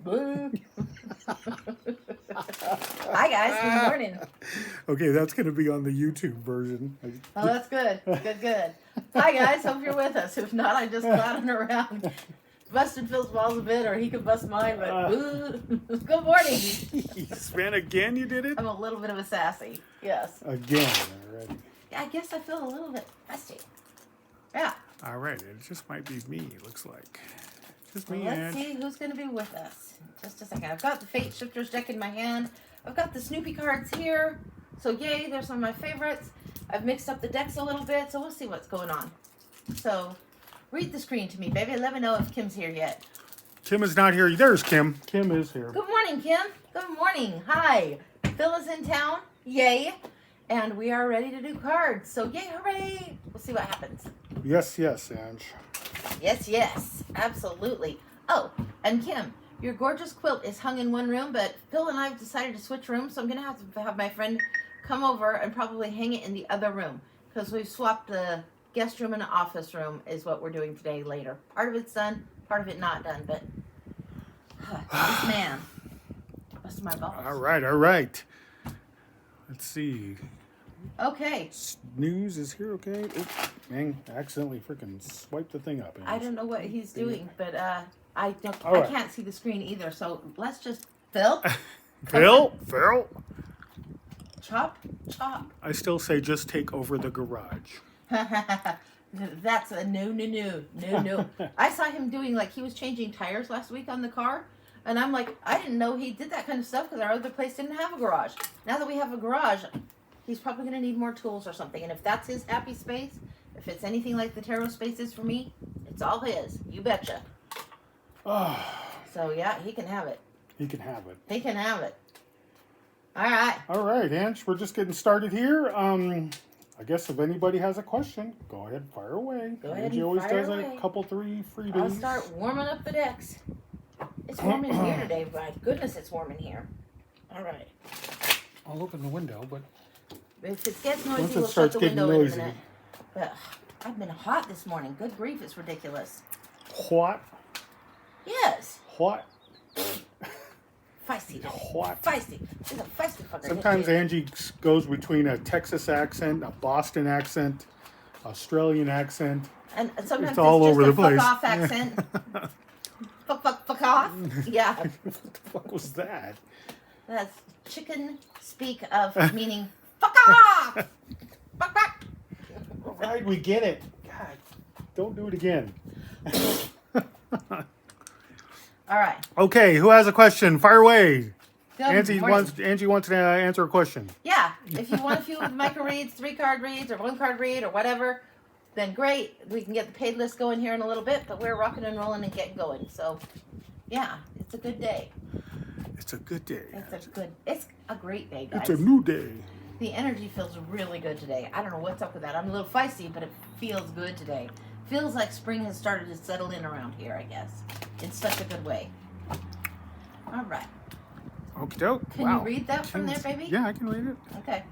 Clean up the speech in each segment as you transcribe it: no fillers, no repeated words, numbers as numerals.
Boo. Hi guys, good morning. Okay, that's going to be on the YouTube version. Oh, that's good. Good. Hi guys, hope you're with us. If not, I'm just clowning around. Busting Phil's balls a bit, or he could bust mine, but boo. Good morning. Jeez, man, again you did it? I'm a little bit of a sassy. Yes. Again, already. Yeah, I guess I feel a little bit festy. Yeah. All right, it just might be me, it looks like. Just Well, me, let's Ange. see who's going to be with us. Just a second. I've got the Fate Shifters deck in my hand. I've got the Snoopy cards here. So yay, there's some of my favorites. I've mixed up the decks a little bit, so we'll see what's going on. So, read the screen to me, baby. Let me know if Kim's here yet. Kim is not here. There's Kim. Kim is here. Good morning, Kim. Good morning. Hi. Phil is in town. Yay. And we are ready to do cards. So yay, hooray. We'll see what happens. Yes, Ange. Yes. Absolutely. Oh, and Kim, your gorgeous quilt is hung in one room, but Phil and I have decided to switch rooms, so I'm going to have my friend come over and probably hang it in the other room, because we've swapped the guest room and the office room is what we're doing today later. Part of it's done, part of it not done, but this man busted my balls. All right. Let's see. Okay. News is here, okay? Oops, man, accidentally freaking swiped the thing up. Ange. I don't know what he's doing, but I right. can't see the screen either, so let's just... Phil? Phil? Chop. I still say just take over the garage. That's a no. I saw him doing, like, he was changing tires last week on the car, and I'm like, I didn't know he did that kind of stuff because our other place didn't have a garage. Now that we have a garage, he's probably going to need more tools or something, and if that's his happy space, if it's anything like the tarot space is for me, it's all his. You betcha. So, yeah, he can have it. He can have it. He can have it. All right, Ange, we're just getting started here. I guess if anybody has a question, go ahead, fire away. Go ahead Angie and always fire does away. a couple, 3 freebies. I'll start warming up the decks. It's warm in here today. My goodness, it's warm in here. All right. I'll open the window, but If it gets noisy, once we'll it shut starts the getting window in a noisy. minute. But I've been hot this morning. Good grief, it's ridiculous. What? Yes. Feisty. What? Feisty. She's a feisty fucker. Sometimes isn't she? Angie goes between a Texas accent, a Boston accent, Australian accent. And sometimes It's all just over a the place. fuck off accent. fuck off. Yeah. What the fuck was that? That's chicken speak of meaning fuck off. Fuck. All right, we get it. God, don't do it again. All right. Okay, who has a question? Fire away. Good Angie morning. wants to answer a question. Yeah, if you want a few micro reads, 3-card reads, or 1-card read, or whatever, then great. We can get the paid list going here in a little bit, but we're rocking and rolling and getting going. So, yeah, it's a good day. It's a good day. It's a great day, guys. It's a new day. The energy feels really good today. I don't know what's up with that. I'm a little feisty, but it feels good today. Feels like spring has started to settle in around here, I guess. In such a good way. All right. Okie doke. Can you read that from there, baby? Yeah, I can read it. Okay.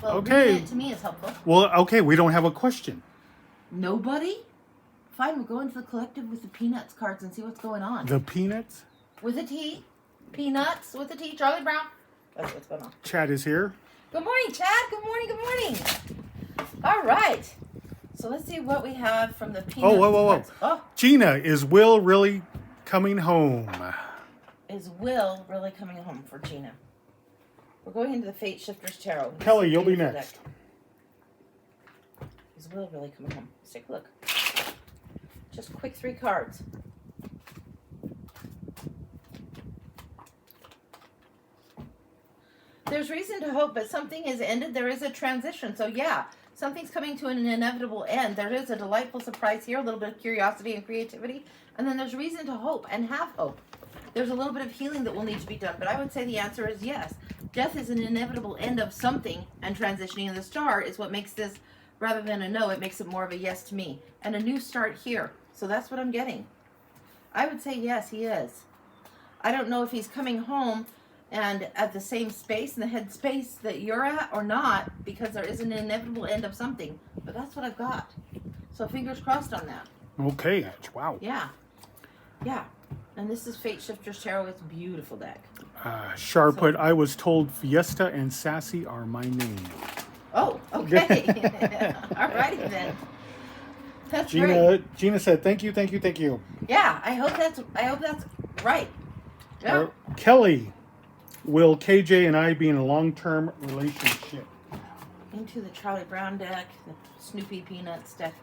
Well, Okay. reading it to me is helpful. Well, okay, we don't have a question. Nobody? Fine, we'll go into the collective with the Peanuts cards and see what's going on. The Peanuts? With a T. Peanuts with a T. Charlie Brown. That's what's going on. Chad is here. Good morning, Chad. Good morning. All right. So let's see what we have from the Peanuts whoa. cards. Oh, Gina, is Will really coming home? is Will really coming home for Gina? We're going into the Fate Shifters Tarot. Kelly, you'll be Beautiful next. deck. Is Will really coming home? Let's take a look. Just quick 3 cards. There's reason to hope, but something is ended. There is a transition. So yeah, something's coming to an inevitable end. There is a delightful surprise here, a little bit of curiosity and creativity. And then there's reason to hope and have hope. There's a little bit of healing that will need to be done. But I would say the answer is yes. Death is an inevitable end of something, and transitioning in the star is what makes this, rather than a no, it makes it more of a yes to me. And a new start here. So that's what I'm getting. I would say yes, he is. I don't know if he's coming home and at the same space, in the head space that you're at or not, because there is an inevitable end of something. But that's what I've got. So fingers crossed on that. Okay, wow. Yeah. And this is Fate Shifters Tarot. It's a beautiful deck. Shar put, I was told Fiesta and Sassy are my name. Oh, okay. Alrighty then. That's great. Gina said, thank you, thank you, thank you. Yeah, I hope that's right. Yeah. Kelly, will KJ and I be in a long-term relationship? Into the Charlie Brown deck, the Snoopy Peanuts deck.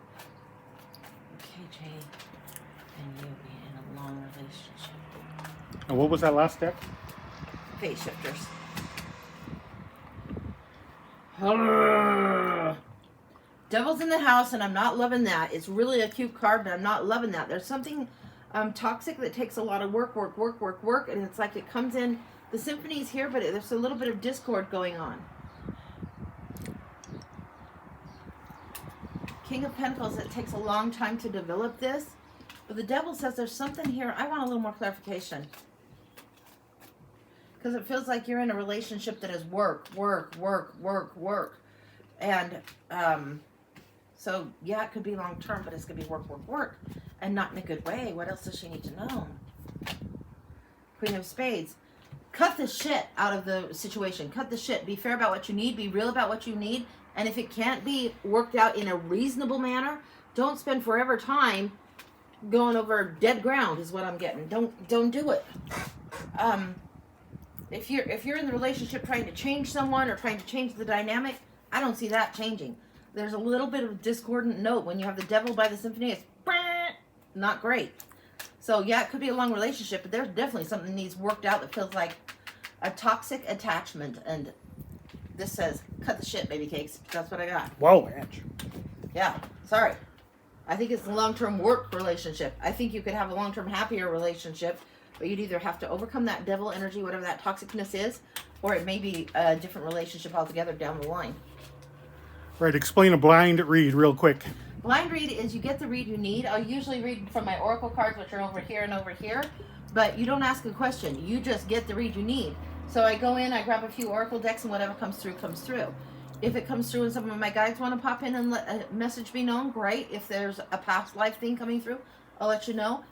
KJ and you be in a long relationship. And what was that last deck? Fate Shifters. Devil's in the house, and I'm not loving that. It's really a cute card, but I'm not loving that. There's something toxic that takes a lot of work, and it's like it comes in. The symphony's here, but there's a little bit of discord going on. King of Pentacles, it takes a long time to develop this, but the Devil says there's something here. I want a little more clarification. Because it feels like you're in a relationship that is work. And so, yeah, it could be long term, but it's going to be work. And not in a good way. What else does she need to know? Queen of Spades. Cut the shit out of the situation. Cut the shit. Be fair about what you need. Be real about what you need. And if it can't be worked out in a reasonable manner, don't spend forever time going over dead ground is what I'm getting. Don't do it. If you're in the relationship trying to change someone or trying to change the dynamic, I don't see that changing. There's a little bit of a discordant note when you have the Devil by the Symphony. It's not great. So yeah, it could be a long relationship, but there's definitely something that needs worked out that feels like a toxic attachment. And this says, cut the shit, baby cakes. That's what I got. Whoa, Ange. Yeah, sorry. I think it's a long-term work relationship. I think you could have a long-term happier relationship, but you'd either have to overcome that devil energy, whatever that toxicness is, or it may be a different relationship altogether down the line. Right, explain a blind read real quick. Blind read is you get the read you need. I'll usually read from my oracle cards, which are over here and over here, but you don't ask a question. You just get the read you need. So I go in, I grab a few oracle decks, and whatever comes through, comes through. If it comes through and some of my guides want to pop in and let a message be known, great. If there's a past life thing coming through, I'll let you know.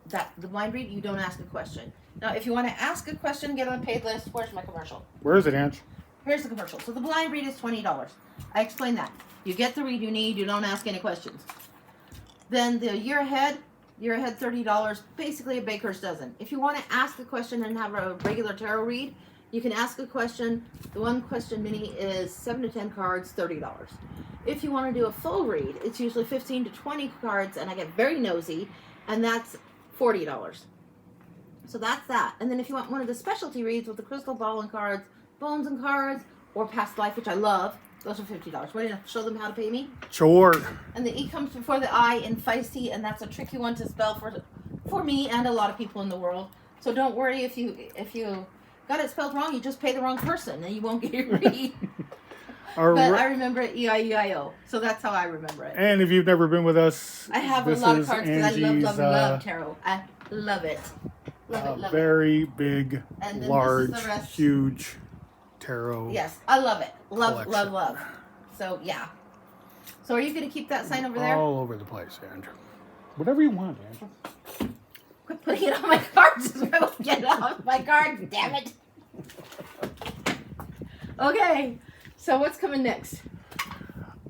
That the blind read, you don't ask a question. Now, if you want to ask a question, get on the paid list. Where's my commercial? Where is it, Ange? Here's the commercial. So the blind read is $20. I explained that. You get the read you need. You don't ask any questions. Then the year ahead $30. Basically a baker's dozen. If you want to ask a question and have a regular tarot read, you can ask a question. The one question mini is 7 to 10 cards, $30. If you want to do a full read, it's usually 15 to 20 cards, and I get very nosy, and that's $40. So that's that. And then if you want one of the specialty reads with the crystal ball and cards, bones and cards, or past life, which I love, those are $50. Ready to show them how to pay me? Sure. And the E comes before the I in feisty, and that's a tricky one to spell for me and a lot of people in the world. So don't worry if you got it spelled wrong, you just pay the wrong person and you won't get your read. But I remember it E-I-E-I-O. So that's how I remember it. And if you've never been with us, I have a lot of cards because I love tarot. I love it. Love it. Very big, large, huge tarot. Yes, I love it. Love. So, yeah. So are you going to keep that sign over there? All over the place, Andrew. Whatever you want, Andrew. Quit putting it on my cards. I will get it off my cards, damn it. Okay. So what's coming next?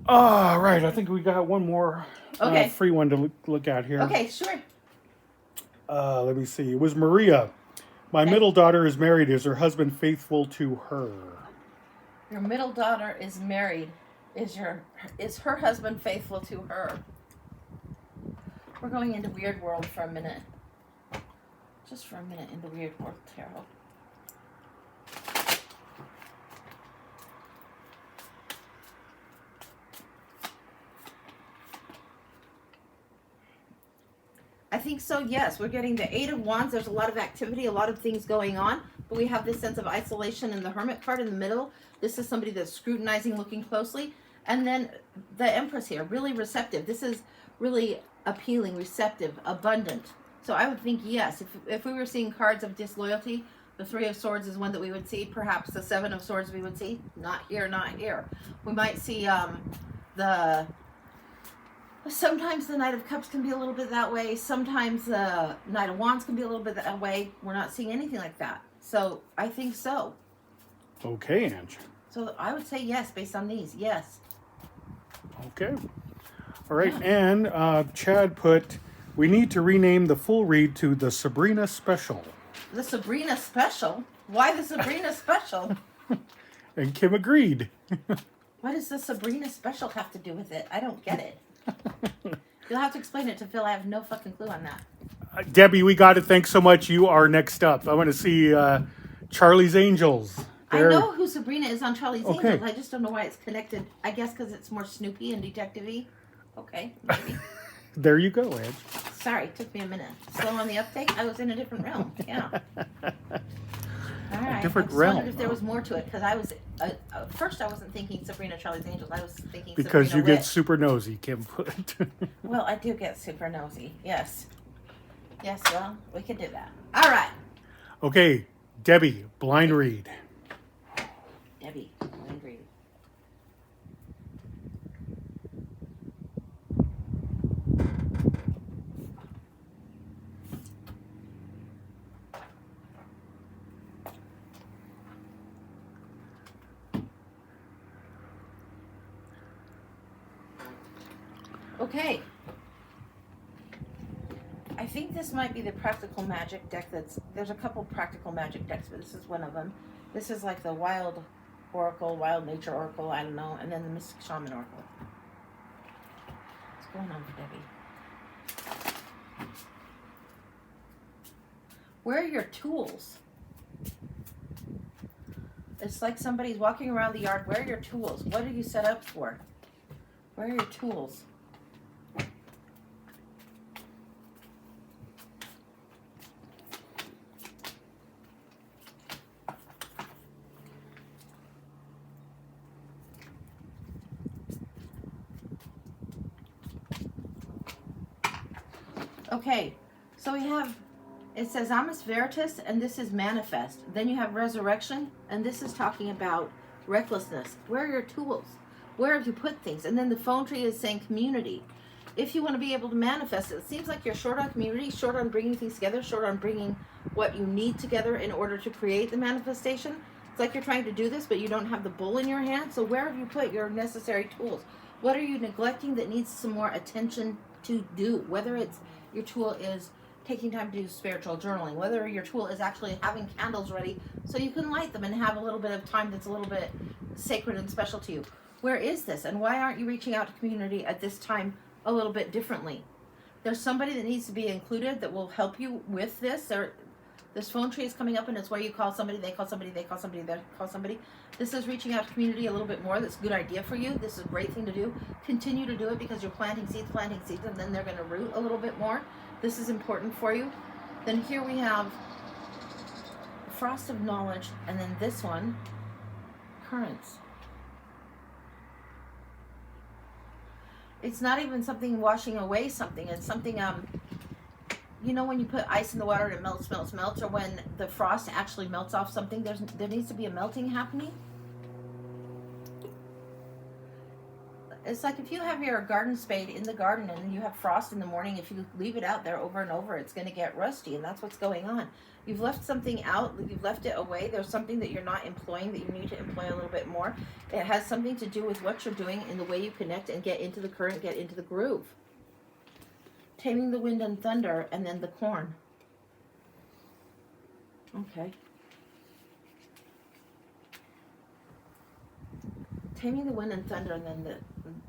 Right. I think we got one more okay. Free one to look at here. Okay, sure. Let me see. It was Maria. My middle daughter is married. Is her husband faithful to her? Your middle daughter is married. Is her husband faithful to her? We're going into Weird World for a minute. Just for a minute into Weird World Tarot. I think so, yes. We're getting the Eight of Wands. There's a lot of activity, a lot of things going on, but we have this sense of isolation in the Hermit card in the middle. This is somebody that's scrutinizing, looking closely. And then the Empress here, really receptive. This is really appealing, receptive, abundant. So I would think yes. If we were seeing cards of disloyalty, the Three of Swords is one that we would see. Perhaps the Seven of Swords we would see. Not here, not here. We might see the Sometimes the Knight of Cups can be a little bit that way. Sometimes the Knight of Wands can be a little bit that way. We're not seeing anything like that. So I think so. Okay, Ange. So I would say yes, based on these. Yes. Okay. All right. Yeah. And Chad put, we need to rename the full read to the Sabrina Special. The Sabrina Special? Why the Sabrina Special? And Kim agreed. What does the Sabrina Special have to do with it? I don't get it. You'll have to explain it to Phil. I have no fucking clue on that. Debbie, we got it. Thanks so much. You are next up. I want to see Charlie's Angels. I know who Sabrina is on Charlie's Okay. Angels. I just don't know why it's connected. I guess because it's more Snoopy and detective-y. Okay, maybe. There you go, Ange. Sorry, it took me a minute. Slow on the uptake. I was in a different realm. Yeah. All right. different I just realm, wondered if there huh? was more to it because I was first I wasn't thinking Sabrina Charlie's Angels. I was thinking Because Sabrina you get Witch. super nosy, Kim put. Well, I do get super nosy. Yes. Yes. Well, we can do that. All right, Okay, Debbie, blind read. Debbie. I agree. Okay. I think this might be the practical magic deck there's a couple practical magic decks, but this is one of them. This is like the wild oracle, wild nature oracle, I don't know, and then the mystic shaman oracle. What's going on for Debbie? Where are your tools? It's like somebody's walking around the yard. Where are your tools? What are you set up for? Where are your tools? Okay, so we have, it says Amos Veritas, and this is manifest. Then you have resurrection, and this is talking about recklessness. Where are your tools? Where have you put things? And then the phone tree is saying community. If you want to be able to manifest it seems like you're short on community, short on bringing things together, short on bringing what you need together in order to create the manifestation. It's like you're trying to do this, but you don't have the bull in your hand. So where have you put your necessary tools? What are you neglecting that needs some more attention to do? Whether it's your tool is taking time to do spiritual journaling, whether your tool is actually having candles ready so you can light them and have a little bit of time that's a little bit sacred and special to you. Where is this? And why aren't you reaching out to community at this time a little bit differently? There's somebody that needs to be included that will help you with this. This phone tree is coming up, and it's where you call somebody, they call somebody, they call somebody, they call somebody. This is reaching out to community a little bit more. That's a good idea for you. This is a great thing to do. Continue to do it because you're planting seeds, and then they're going to root a little bit more. This is important for you. Then here we have Frost of Knowledge, and then this one, Currents. It's not even something washing away something. It's something, you know, when you put ice in the water and it melts, or when the frost actually melts off something, there needs to be a melting happening. It's like if you have your garden spade in the garden and you have frost in the morning, if you leave it out there over and over, it's going to get rusty, and that's what's going on. You've left something out, you've left it away. There's something that you're not employing that you need to employ a little bit more. It has something to do with what you're doing in the way you connect and get into the current, get into the groove. Taming the Wind and Thunder, and then the Corn. Okay. Taming the Wind and Thunder, and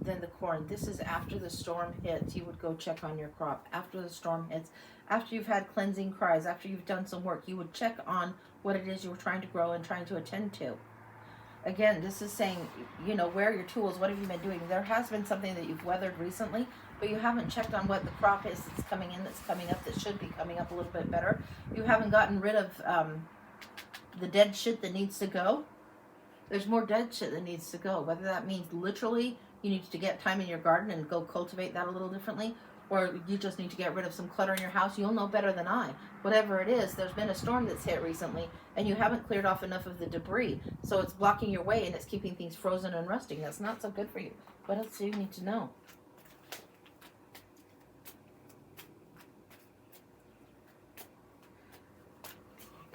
then the Corn. This is after the storm hits. You would go check on your crop. After the storm hits, after you've had cleansing cries, after you've done some work, you would check on what it is you were trying to grow and trying to attend to. Again, this is saying, you know, where are your tools? What have you been doing? There has been something that you've weathered recently, but you haven't checked on what the crop is that's coming in, that's coming up, that should be coming up a little bit better. You haven't gotten rid of the dead shit that needs to go. There's more dead shit that needs to go. Whether that means literally you need to get time in your garden and go cultivate that a little differently, or you just need to get rid of some clutter in your house, you'll know better than I. Whatever it is, there's been a storm that's hit recently, and you haven't cleared off enough of the debris, so it's blocking your way and it's keeping things frozen and rusting. That's not so good for you. What else do you need to know?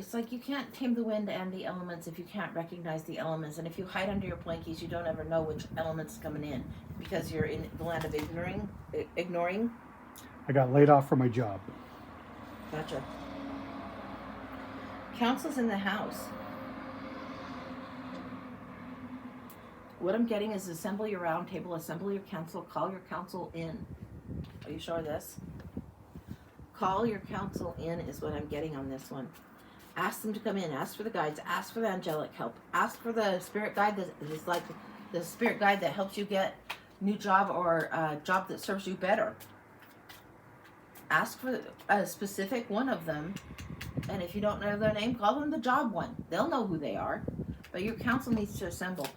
It's like you can't tame the wind and the elements if you can't recognize the elements. And if you hide under your blankies, you don't ever know which element's coming in because you're in the land of ignoring. I got laid off from my job. Gotcha. Council's in the house. What I'm getting is assemble your round table, assemble your council, call your council in. Are you sure of this? Call your council in is what I'm getting on this one. Ask them to come in. Ask for the guides. Ask for the angelic help. Ask for the spirit guide that is like the spirit guide that helps you get a new job or a job that serves you better. Ask for a specific one of them. And if you don't know their name, call them the job one. They'll know who they are. But your council needs to assemble.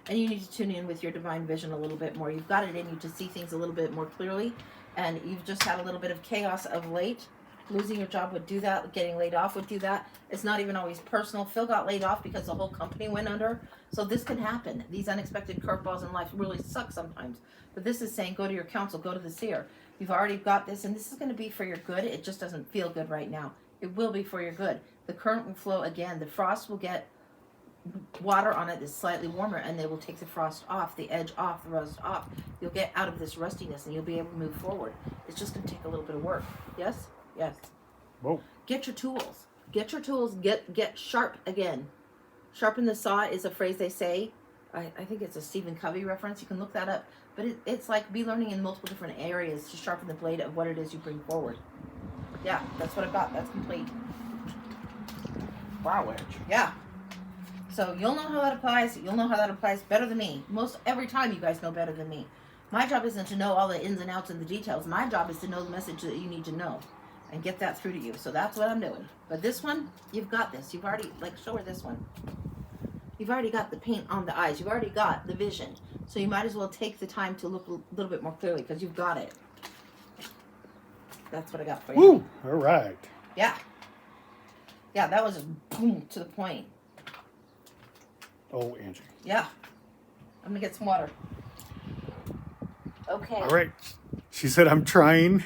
And you need to tune in with your divine vision a little bit more. You've got it in you to see things a little bit more clearly. And you've just had a little bit of chaos of late. Losing your job would do that. Getting laid off would do that. It's not even always personal. Phil got laid off because the whole company went under. So this can happen. These unexpected curveballs in life really suck sometimes. But this is saying go to your council, go to the seer. You've already got this, and this is going to be for your good. It just doesn't feel good right now. It will be for your good. The current will flow again. The frost will get water on it that's slightly warmer, and they will take the frost off, the edge off, the rust off. You'll get out of this rustiness, and you'll be able to move forward. It's just going to take a little bit of work. Yes? Yes. Whoa. Get your tools. Get your tools. Get sharp again. Sharpen the saw is a phrase they say. I think it's a Stephen Covey reference. You can look that up. But it's like be learning in multiple different areas to sharpen the blade of what it is you bring forward. Yeah, that's what I've got. That's complete. Wow, Edge. Yeah. So you'll know how that applies. You'll know how that applies better than me. Most every time you guys know better than me. My job isn't to know all the ins and outs and the details. My job is to know the message that you need to know and get that through to you. So that's what I'm doing. But this one, you've got this. You've already, show her this one. You've already got the paint on the eyes. You've already got the vision. So you might as well take the time to look a little bit more clearly because you've got it. That's what I got for you. Woo! All right. Yeah. Yeah, that was boom to the point. Oh, Angie. Yeah. I'm going to get some water. Okay. All right. She said, I'm trying.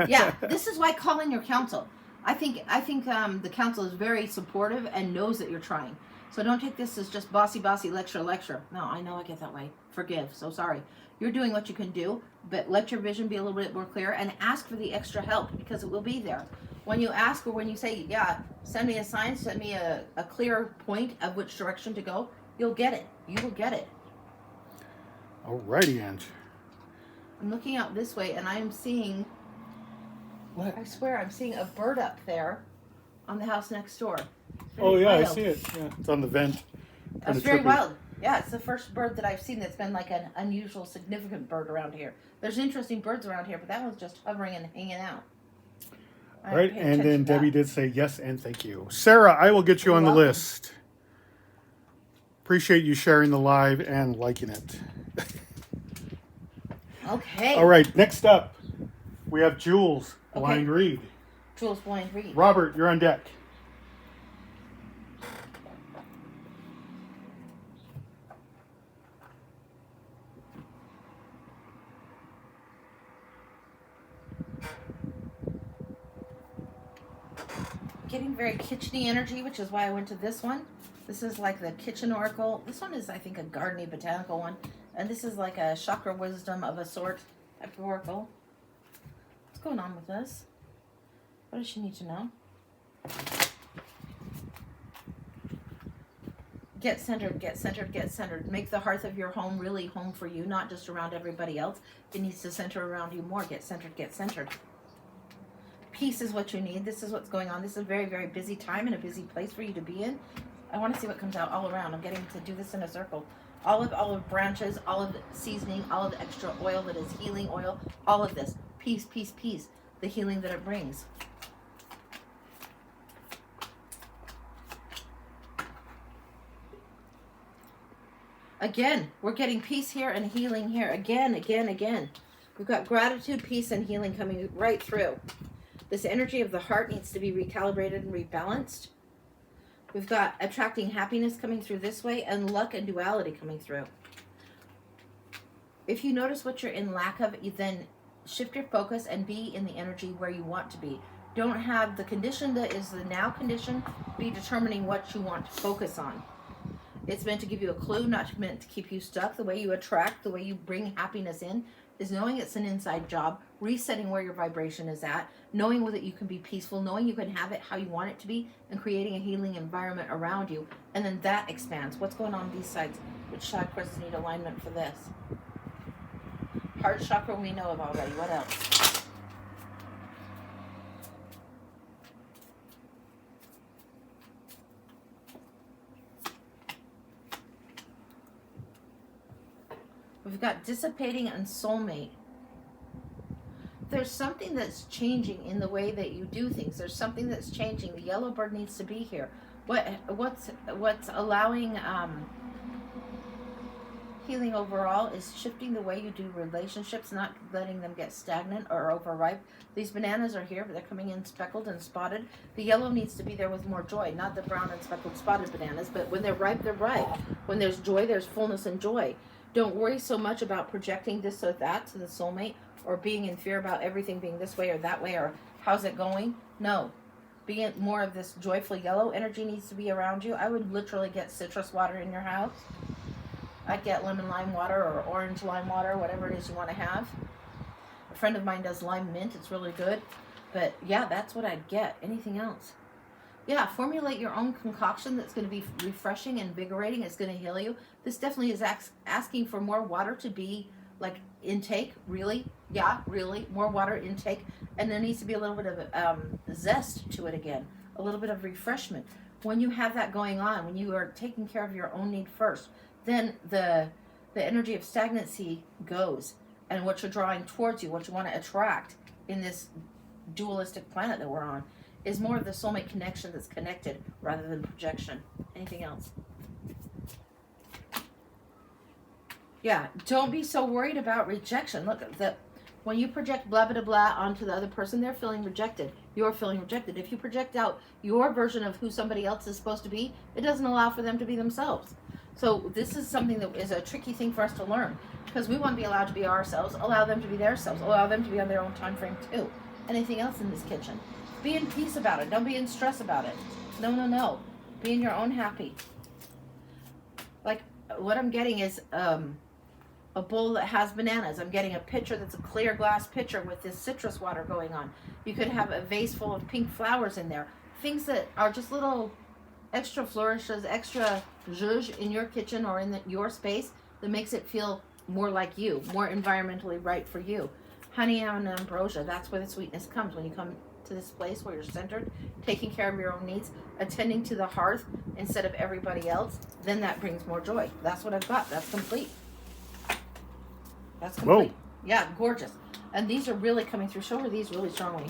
Yeah, this is why calling your council. I think the council is very supportive and knows that you're trying. So don't take this as just bossy lecture. No, I know I get that way. Forgive. So sorry. You're doing what you can do, but let your vision be a little bit more clear and ask for the extra help because it will be there. When you ask or when you say, yeah, send me a sign, send me a clear point of which direction to go, you'll get it. You will get it. All righty, Angie. I'm looking out this way and I'm seeing, What? I swear I'm seeing a bird up there on the house next door. Oh, yeah, wild. I see it. Yeah, it's on the vent. That's very wild. Yeah, it's the first bird that I've seen that's been like an unusual, significant bird around here. There's interesting birds around here, but that one's just hovering and hanging out. All right, and then Debbie did say yes and thank you. Sarah, I will get you on the list. Appreciate you sharing the live and liking it. Okay. All right, next up, we have Jules Blind Read. Jules Blind Read. Robert, you're on deck. Getting very kitcheny energy, which is why I went to this one. This is like the kitchen oracle. This one is, I think, a gardeny botanical one. And this is like a chakra wisdom of a sort type of oracle. What's going on with this? What does she need to know? Get centered, get centered, get centered. Make the hearth of your home really home for you, not just around everybody else. It needs to center around you more. Get centered, get centered. Peace is what you need. This is what's going on. This is a very, very busy time and a busy place for you to be in. I want to see what comes out all around. I'm getting to do this in a circle. Olive branches, olive seasoning, olive extra oil that is healing oil, all of this. Peace, peace, peace. The healing that it brings. Again, we're getting peace here and healing here. Again, again, again. We've got gratitude, peace, and healing coming right through. This energy of the heart needs to be recalibrated and rebalanced. We've got attracting happiness coming through this way and luck and duality coming through. If you notice what you're in lack of, you then shift your focus and be in the energy where you want to be. Don't have the condition that is the now condition be determining what you want to focus on. It's meant to give you a clue, not meant to keep you stuck. The way you attract, the way you bring happiness in, is knowing it's an inside job, resetting where your vibration is at, knowing that you can be peaceful, knowing you can have it how you want it to be, and creating a healing environment around you. And then that expands. What's going on these sides? Which chakras need alignment for this? Heart chakra we know of already. What else? We've got dissipating and soulmate. There's something that's changing in the way that you do things. There's something that's changing. The yellow bird needs to be here. What's allowing healing overall is shifting the way you do relationships, not letting them get stagnant or overripe. These bananas are here, but they're coming in speckled and spotted. The yellow needs to be there with more joy, not the brown and speckled spotted bananas, but when they're ripe, they're ripe. When there's joy, there's fullness and joy. Don't worry so much about projecting this or that to the soulmate, or being in fear about everything being this way or that way, or how's it going. No, being more of this joyful yellow energy needs to be around you. I would literally get citrus water in your house. I'd get lemon lime water or orange lime water, whatever it is you want to have. A friend of mine does lime mint. It's really good. But yeah, that's what I'd get. Anything else? Yeah, formulate your own concoction that's going to be refreshing, invigorating. It's going to heal you. This definitely is asking for more water to be like intake. Really? Yeah, really. More water intake. And there needs to be a little bit of zest to it again. A little bit of refreshment. When you have that going on, when you are taking care of your own need first, then the energy of stagnancy goes. And what you're drawing towards you, what you want to attract in this dualistic planet that we're on, is more of the soulmate connection that's connected rather than projection. Anything else? Yeah, don't be so worried about rejection. Look, when you project blah, blah, blah onto the other person, they're feeling rejected. You're feeling rejected. If you project out your version of who somebody else is supposed to be, it doesn't allow for them to be themselves. So this is something that is a tricky thing for us to learn, because we want to be allowed to be ourselves, allow them to be their selves, allow them to be on their own time frame too. Anything else in this kitchen? Be in peace about it. Don't be in stress about it. No. Be in your own happy. Like, what I'm getting is a bowl that has bananas. I'm getting a pitcher that's a clear glass pitcher with this citrus water going on. You could have a vase full of pink flowers in there. Things that are just little extra flourishes, extra zhuzh in your kitchen or in your space that makes it feel more like you, more environmentally right for you. Honey and ambrosia, that's where the sweetness comes. When you come to this place where you're centered, taking care of your own needs, attending to the hearth instead of everybody else, then that brings more joy. That's what I've got. That's complete. That's complete. Whoa. Yeah, gorgeous. And these are really coming through. Show her these really strongly.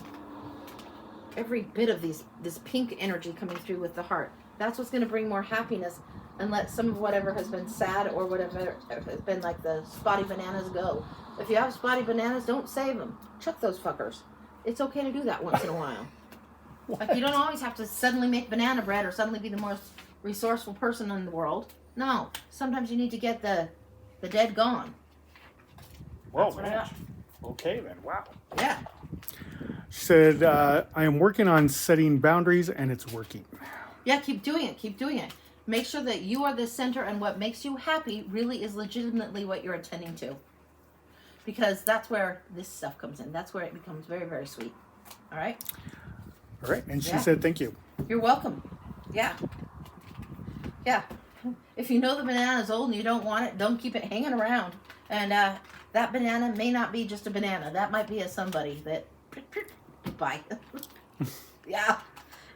Every bit of this pink energy coming through with the heart. That's what's going to bring more happiness and let some of whatever has been sad or whatever has been like the spotty bananas go. If you have spotty bananas, don't save them. Chuck those fuckers. It's okay to do that once in a while. Like, you don't always have to suddenly make banana bread or suddenly be the most resourceful person in the world. No. Sometimes you need to get the dead gone. Whoa, man. Okay, then. Wow. Yeah. She said, I am working on setting boundaries, and it's working. Yeah, keep doing it. Keep doing it. Make sure that you are the center, and what makes you happy really is legitimately what you're attending to. Because that's where this stuff comes in. That's where it becomes very, very sweet. All right? All right. And she said, thank you. You're welcome. Yeah. Yeah. If you know the banana is old and you don't want it, don't keep it hanging around. And that banana may not be just a banana. That might be a somebody that... Bye. Yeah.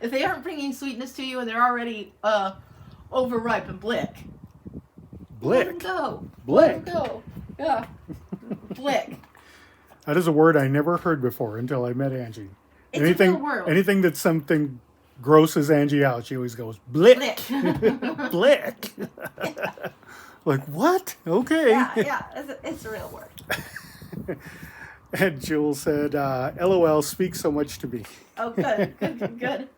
If they aren't bringing sweetness to you and they're already overripe and blick. Blick? Let them go. Blick? Let them go. Yeah. Blick. That is a word I never heard before until I met Angie. It's a real word. Anything that's something grosses Angie out, she always goes, blick. Blick. Like, what? Okay. Yeah, it's a real word. And Jewel said, LOL speaks so much to me. Oh, good.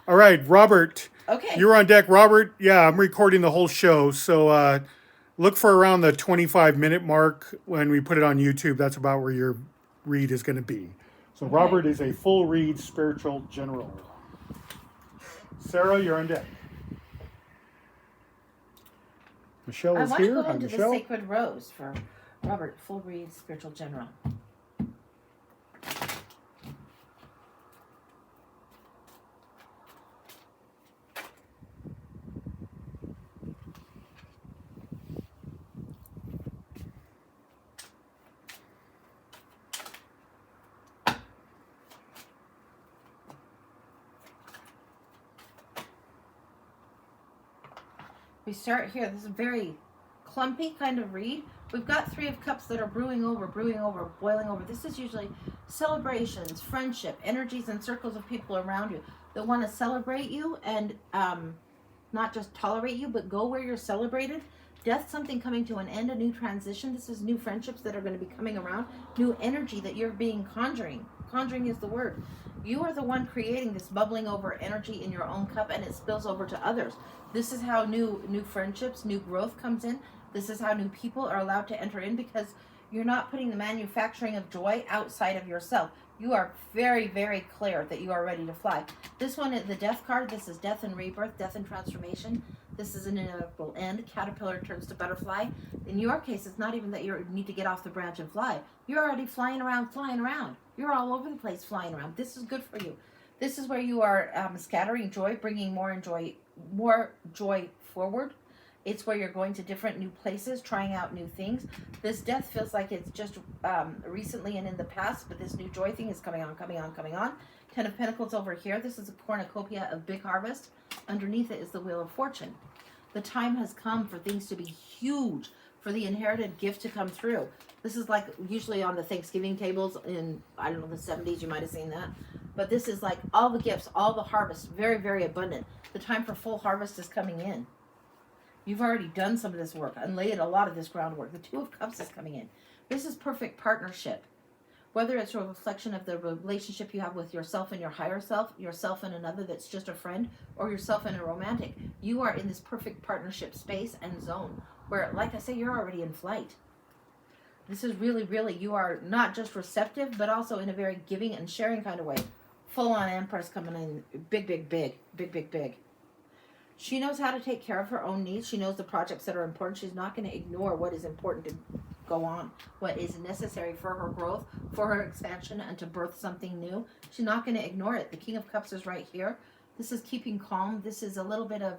All right, Robert. Okay. You're on deck, Robert. Yeah, I'm recording the whole show, so look for around the 25-minute mark when we put it on YouTube. That's about where your read is going to be. So Okay. Robert is a full read spiritual general. Sarah, you're on deck. Michelle I is want to here. go Hi, into the Michelle. Sacred Rose for Robert, full read spiritual general. We start here. This is a very clumpy kind of read. We've got Three of Cups that are brewing over, boiling over. This is usually celebrations, friendship, energies, and circles of people around you that want to celebrate you and not just tolerate you, but go where you're celebrated. Death, something coming to an end, a new transition. This is new friendships that are going to be coming around, new energy that you're being conjuring. Conjuring is the word. You are the one creating this bubbling over energy in your own cup, and it spills over to others. This is how new friendships, new growth comes in. This is how new people are allowed to enter in, because you're not putting the manufacturing of joy outside of yourself. You are very, very clear that you are ready to fly. This one is the death card. This is death and rebirth, death and transformation. This is an inevitable end. Caterpillar turns to butterfly. In your case, it's not even that you need to get off the branch and fly. You're already flying around. You're all over the place flying around. This is good for you. This is where you are scattering joy, bringing more joy forward. It's where you're going to different new places, trying out new things. This death feels like it's just recently and in the past, but this new joy thing is coming on. Ten of Pentacles over here. This is a cornucopia of big harvest. Underneath it is the Wheel of Fortune. The time has come for things to be huge, for the inherited gift to come through. This is like usually on the Thanksgiving tables in, I don't know, the 70s, you might have seen that. But this is like all the gifts, all the harvest, very, very abundant. The time for full harvest is coming in. You've already done some of this work and laid a lot of this groundwork. The Two of Cups is coming in. This is perfect partnership. Whether it's a reflection of the relationship you have with yourself and your higher self, yourself and another that's just a friend, or yourself and a romantic, you are in this perfect partnership space and zone where, like I say, you're already in flight. This is really, really, you are not just receptive, but also in a very giving and sharing kind of way. Full-on Empress coming in, big. She knows how to take care of her own needs. She knows the projects that are important. She's not going to ignore what is important to go on, what is necessary for her growth, for her expansion, and to birth something new. She's not going to ignore it. The King of Cups is right here. This is keeping calm. This is a little bit of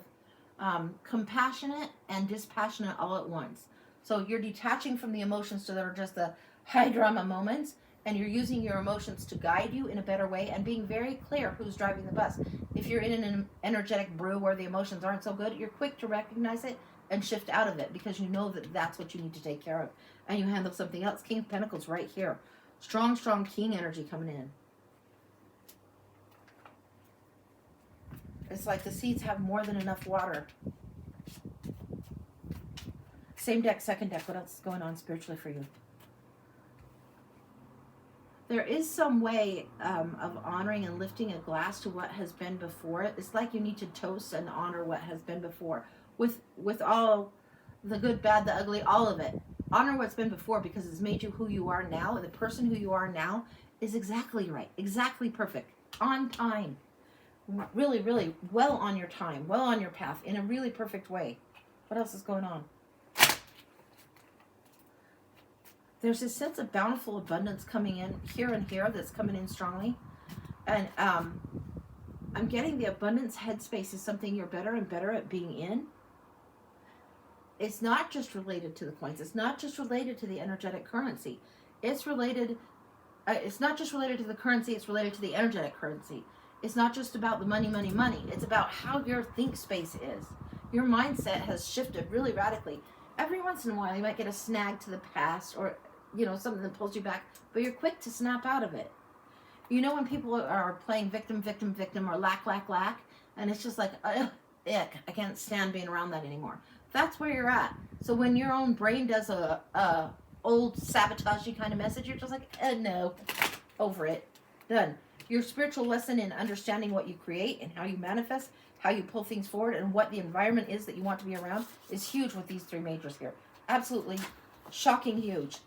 compassionate and dispassionate all at once. So you're detaching from the emotions that are just the high drama moments, and you're using your emotions to guide you in a better way and being very clear who's driving the bus. If you're in an energetic brew where the emotions aren't so good, you're quick to recognize it and shift out of it, because you know that that's what you need to take care of. And you handle something else. King of Pentacles right here. Strong king energy coming in. It's like the seeds have more than enough water. Same deck, second deck. What else is going on spiritually for you? There is some way of honoring and lifting a glass to what has been before. It's like you need to toast and honor what has been before. With all the good, bad, the ugly, all of it. Honor what's been before, because it's made you who you are now. And the person who you are now is exactly right. Exactly perfect. On time. Really, really well on your time. Well on your path. In a really perfect way. What else is going on? There's this sense of bountiful abundance coming in here and here that's coming in strongly. And I'm getting the abundance headspace is something you're better and better at being in. It's not just related to the coins. It's not just related to the energetic currency. It's related, it's not just related to the currency, it's related to the energetic currency. It's not just about the money. It's about how your think space is. Your mindset has shifted really radically. Every once in a while you might get a snag to the past, or something that pulls you back, but you're quick to snap out of it. You know, when people are playing victim, or lack, and it's just like, ick, I can't stand being around that anymore. That's where you're at. So when your own brain does a old sabotagey kind of message, you're just like, no, over it, done. Your spiritual lesson in understanding what you create and how you manifest, how you pull things forward, and what the environment is that you want to be around is huge with these three majors here. Absolutely shocking huge.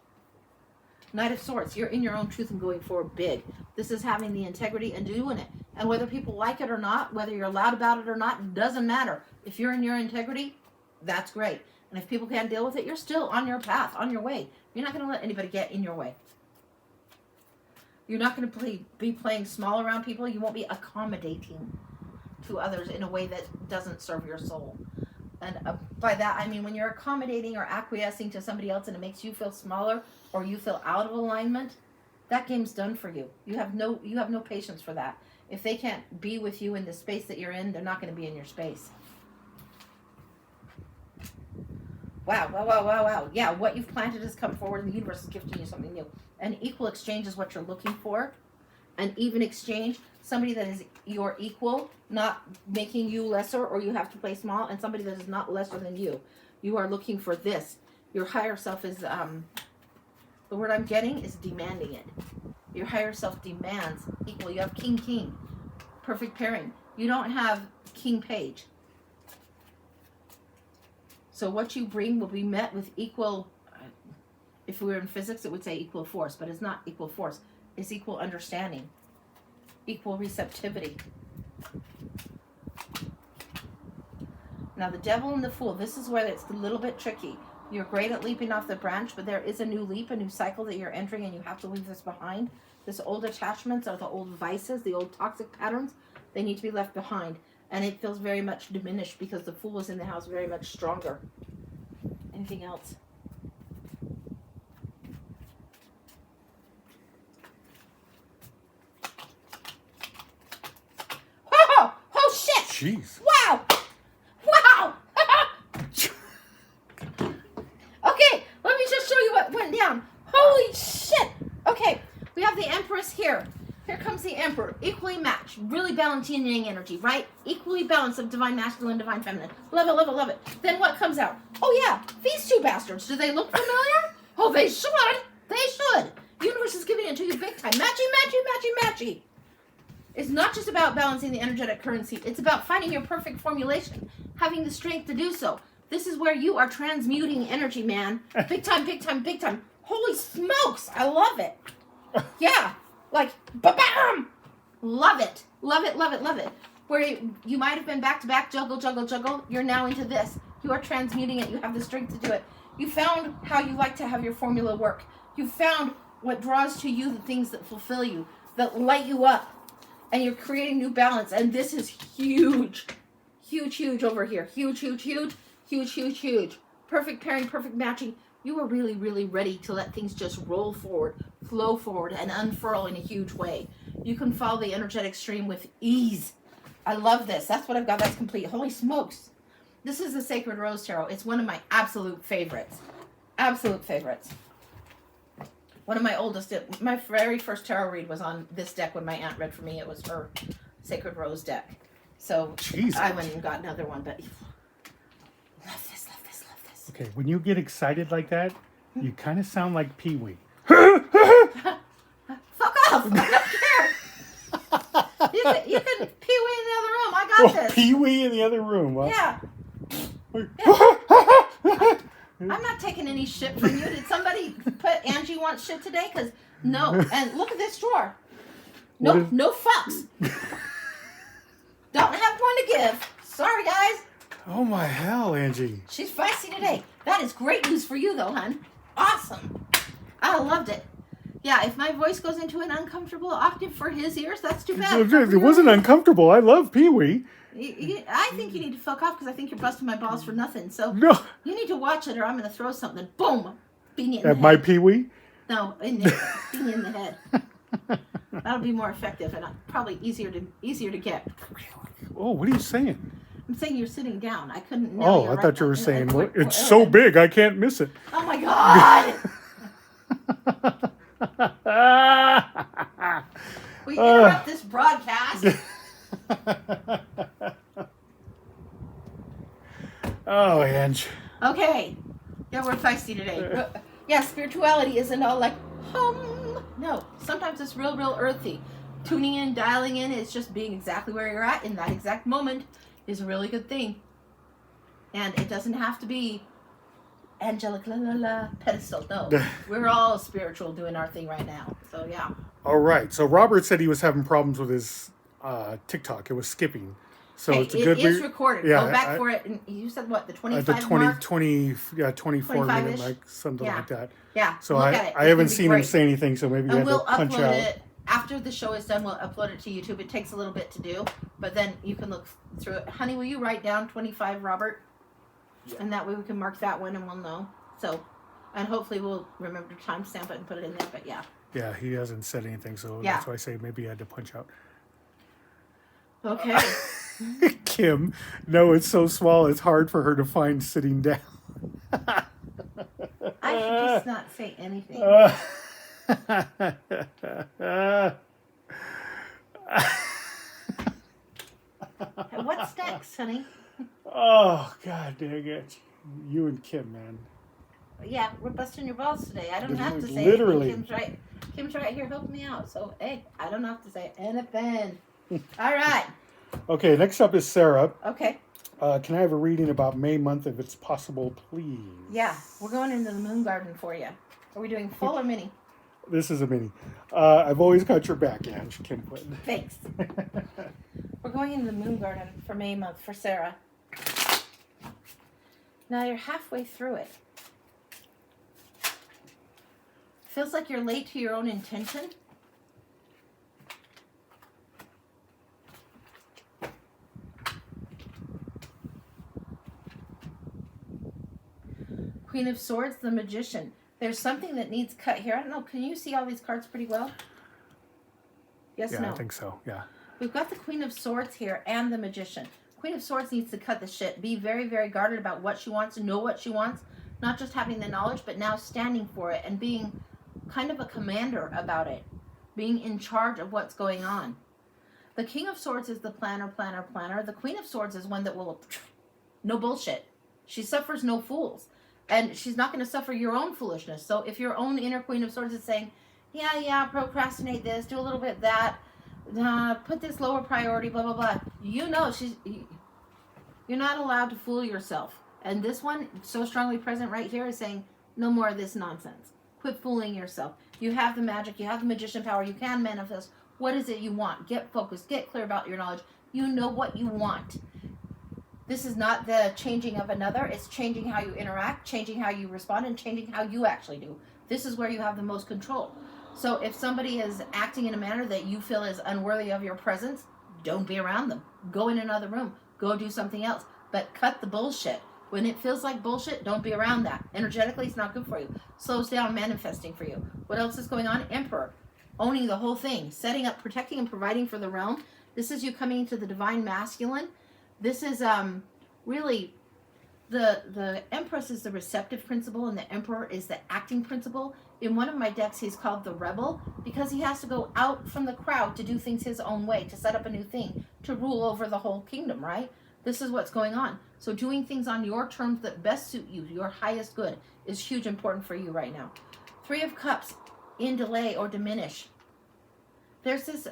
Knight of Swords, you're in your own truth and going forward big. This is having the integrity and doing it. And whether people like it or not, whether you're loud about it or not, doesn't matter. If you're in your integrity, that's great. And if people can't deal with it, you're still on your path, on your way. You're not going to let anybody get in your way. You're not going to be playing small around people. You won't be accommodating to others in a way that doesn't serve your soul. And by that, I mean when you're accommodating or acquiescing to somebody else and it makes you feel smaller or you feel out of alignment, that game's done for you. You have no patience for that. If they can't be with you in the space that you're in, they're not going to be in your space. Wow, wow, wow, wow, wow. Yeah, what you've planted has come forward and the universe is gifting you something new. An equal exchange is what you're looking for. An even exchange, somebody that is your equal, not making you lesser or you have to play small, and somebody that is not lesser than you. You are looking for this. Your higher self is, the word I'm getting is demanding it. Your higher self demands equal. You have king, perfect pairing. You don't have king page. So what you bring will be met with equal, if we were in physics, it would say equal force, but it's not equal force. It's equal understanding, equal receptivity. Now the devil and the fool, this is where it's a little bit tricky. You're great at leaping off the branch, but there is a new leap, a new cycle that you're entering, and you have to leave this behind. This old attachments or the old vices, the old toxic patterns, they need to be left behind. And it feels very much diminished because the fool is in the house very much stronger. Anything else? Oh! Oh shit! Jeez. Wow! Wow! Okay, let me just show you what went down. Holy shit! Okay, we have the Empress here. Here comes the Emperor, equally matched, really balanced yin and yang energy, right? Equally balanced of divine masculine, divine feminine. Love it, love it, love it. Then what comes out? Oh yeah, these two bastards. Do they look familiar? Oh, they should. They should. The universe is giving it to you big time. Matchy, matchy, matchy, matchy. It's not just about balancing the energetic currency. It's about finding your perfect formulation, having the strength to do so. This is where you are transmuting energy, man. Big time, big time, big time. Holy smokes, I love it. Yeah. Like, ba-bam! Love it. Love it, love it, love it. Where you might have been back-to-back, juggle, juggle, juggle. You're now into this. You are transmuting it. You have the strength to do it. You found how you like to have your formula work. You found what draws to you the things that fulfill you, that light you up. And you're creating new balance. And this is huge. Huge, huge over here. Huge, huge, huge. Huge, huge, huge. Perfect pairing, perfect matching. You are really, really ready to let things just roll forward, flow forward, and unfurl in a huge way. You can follow the energetic stream with ease. I love this. That's what I've got. That's complete. Holy smokes. This is the Sacred Rose Tarot. It's one of my absolute favorites. Absolute favorites. One of my oldest. My very first tarot read was on this deck when my aunt read for me. It was her Sacred Rose deck. So Jeez. I went and got another one, but love this, love this, love this. Okay, when you get excited like that, you kind of sound like Pee Wee. Fuck off! I don't care. You can pee wee in the other room. I got this. Pee Wee in the other room. Well, Yeah. I'm not taking any shit from you. Did somebody put Angie wants shit today? Because no. And look at this drawer. No, no fucks. Don't have one to give. Sorry, guys. Oh my hell, Angie. She's feisty today. That is great news for you, though, hon. Awesome. I loved it. Yeah, if my voice goes into an uncomfortable octave for his ears, that's too bad. It wasn't uncomfortable. I love Pee Wee. I think you need to fuck off because I think you're busting my balls for nothing. So No. you need to watch it or I'm going to throw something. Boom. Being it in At the my head. Pee Wee? No, being in the head. That'll be more effective and probably easier to get. Oh, what are you saying? I'm saying you're sitting down. I couldn't nail Oh, you I right thought you now. were saying, It's well, like- it's so big, I can't miss it. Oh my God. We interrupt this broadcast. Oh, Ange. Okay. Yeah, we're feisty today. Yeah, spirituality isn't all like, hum. No, sometimes it's real, real earthy. Tuning in, dialing in, it's just being exactly where you're at in that exact moment is a really good thing. And it doesn't have to be angelic la la la pedestal. No, we're all spiritual doing our thing right now. So yeah. All right. So Robert said he was having problems with his TikTok. It was skipping. So Hey, it's a it good. is recorded. Yeah, Go back for it. And you said what, the 25 the 20, mark? 24 minute, 25-ish? like something Yeah. like that. Yeah. So look I at it. I It's haven't gonna be seen him great. say anything. So maybe you And had we'll to punch upload out. it after the show is done. We'll upload it to YouTube. It takes a little bit to do, but then you can look through it. Honey, will you write down 25, Robert? Yeah. And that way we can mark that one and we'll know. So, and hopefully we'll remember to timestamp it and put it in there. But yeah. Yeah, he hasn't said anything, so Yeah. that's why I say maybe you had to punch out. Okay. Kim, no, it's so small it's hard for her to find sitting down. I should just not say anything. What's next, honey? Oh, God dang it. You and Kim, man. Yeah, we're busting your balls today. I don't have to say Literally. anything. Kim's right here helping me out. So, hey, I don't have to say anything. All right. Okay, next up is Sarah. Okay. Can I have a reading about May month if it's possible, please? Yeah, we're going into the moon garden for you. Are we doing full or mini? This is a mini. I've always got your back, Ange. Kim put. Thanks. We're going into the moon garden for May month for Sarah. Now you're halfway through it. Feels like you're late to your own intention. Queen of Swords, the Magician. There's something that needs cut here. I don't know. Can you see all these cards pretty well? Yes, Yeah, no. I think so. Yeah. We've got the Queen of Swords here and the Magician. Queen of Swords needs to cut the shit. Be very, very guarded about what she wants, know what she wants. Not just having the knowledge, but now standing for it and being kind of a commander about it. Being in charge of what's going on. The King of Swords is the planner. The Queen of Swords is one that will... No bullshit. She suffers no fools. And she's not going to suffer your own foolishness. So if your own inner Queen of Swords is saying, yeah, procrastinate this, do a little bit of that, put this lower priority, blah, blah, blah. You know, you're not allowed to fool yourself. And this one, so strongly present right here, is saying, no more of this nonsense. Quit fooling yourself. You have the magic, you have the magician power, you can manifest. What is it you want? Get focused, get clear about your knowledge. You know what you want. This is not the changing of another. It's changing how you interact, changing how you respond, and changing how you actually do. This is where you have the most control. So if somebody is acting in a manner that you feel is unworthy of your presence, don't be around them. Go in another room. Go do something else. But cut the bullshit. When it feels like bullshit, don't be around that. Energetically, it's not good for you. Slows down manifesting for you. What else is going on? Emperor. Owning the whole thing. Setting up, protecting, and providing for the realm. This is you coming into the divine masculine. This is really the Empress is the receptive principle and the Emperor is the acting principle. In one of my decks, he's called the Rebel because he has to go out from the crowd to do things his own way, to set up a new thing, to rule over the whole kingdom, right? This is what's going on. So doing things on your terms that best suit you, your highest good, is huge important for you right now. Three of Cups, in delay or diminish. There's this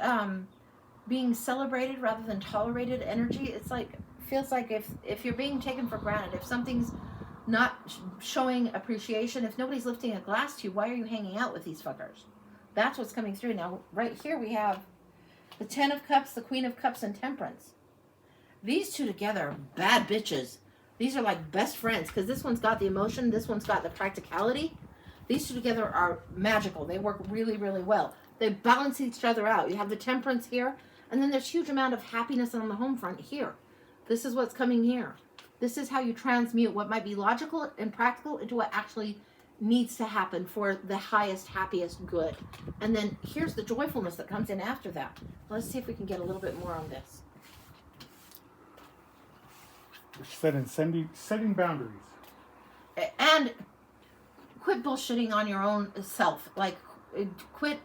being celebrated rather than tolerated energy. It's like, feels like if you're being taken for granted, if something's not showing appreciation, if nobody's lifting a glass to you, why are you hanging out with these fuckers? That's what's coming through. Now, right here we have the Ten of Cups, the Queen of Cups, and Temperance. These two together are bad bitches. These are like best friends because this one's got the emotion, this one's got the practicality. These two together are magical. They work really, really well. They balance each other out. You have the Temperance here, and then there's huge amount of happiness on the home front here. This is what's coming here. This is how you transmute what might be logical and practical into what actually needs to happen for the highest, happiest good. And then here's the joyfulness that comes in after that. Let's see if we can get a little bit more on this. Setting boundaries. And quit bullshitting on your own self. Like, quit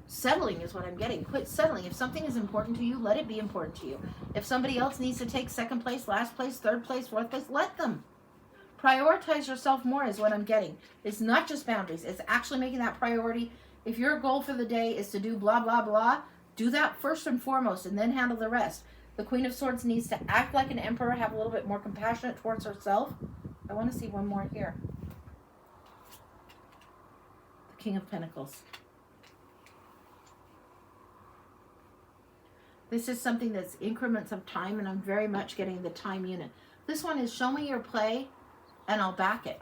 settling is what I'm getting. Quit settling. If something is important to you, let it be important to you. If somebody else needs to take second place, last place, third place, fourth place, let them. Prioritize yourself more is what I'm getting. It's not just boundaries. It's actually making that priority. If your goal for the day is to do blah, blah, blah, do that first and foremost and then handle the rest. The Queen of Swords needs to act like an emperor, have a little bit more compassionate towards herself. I want to see one more here. The King of Pentacles. This is something that's increments of time, and I'm very much getting the time unit. This one is show me your play, and I'll back it.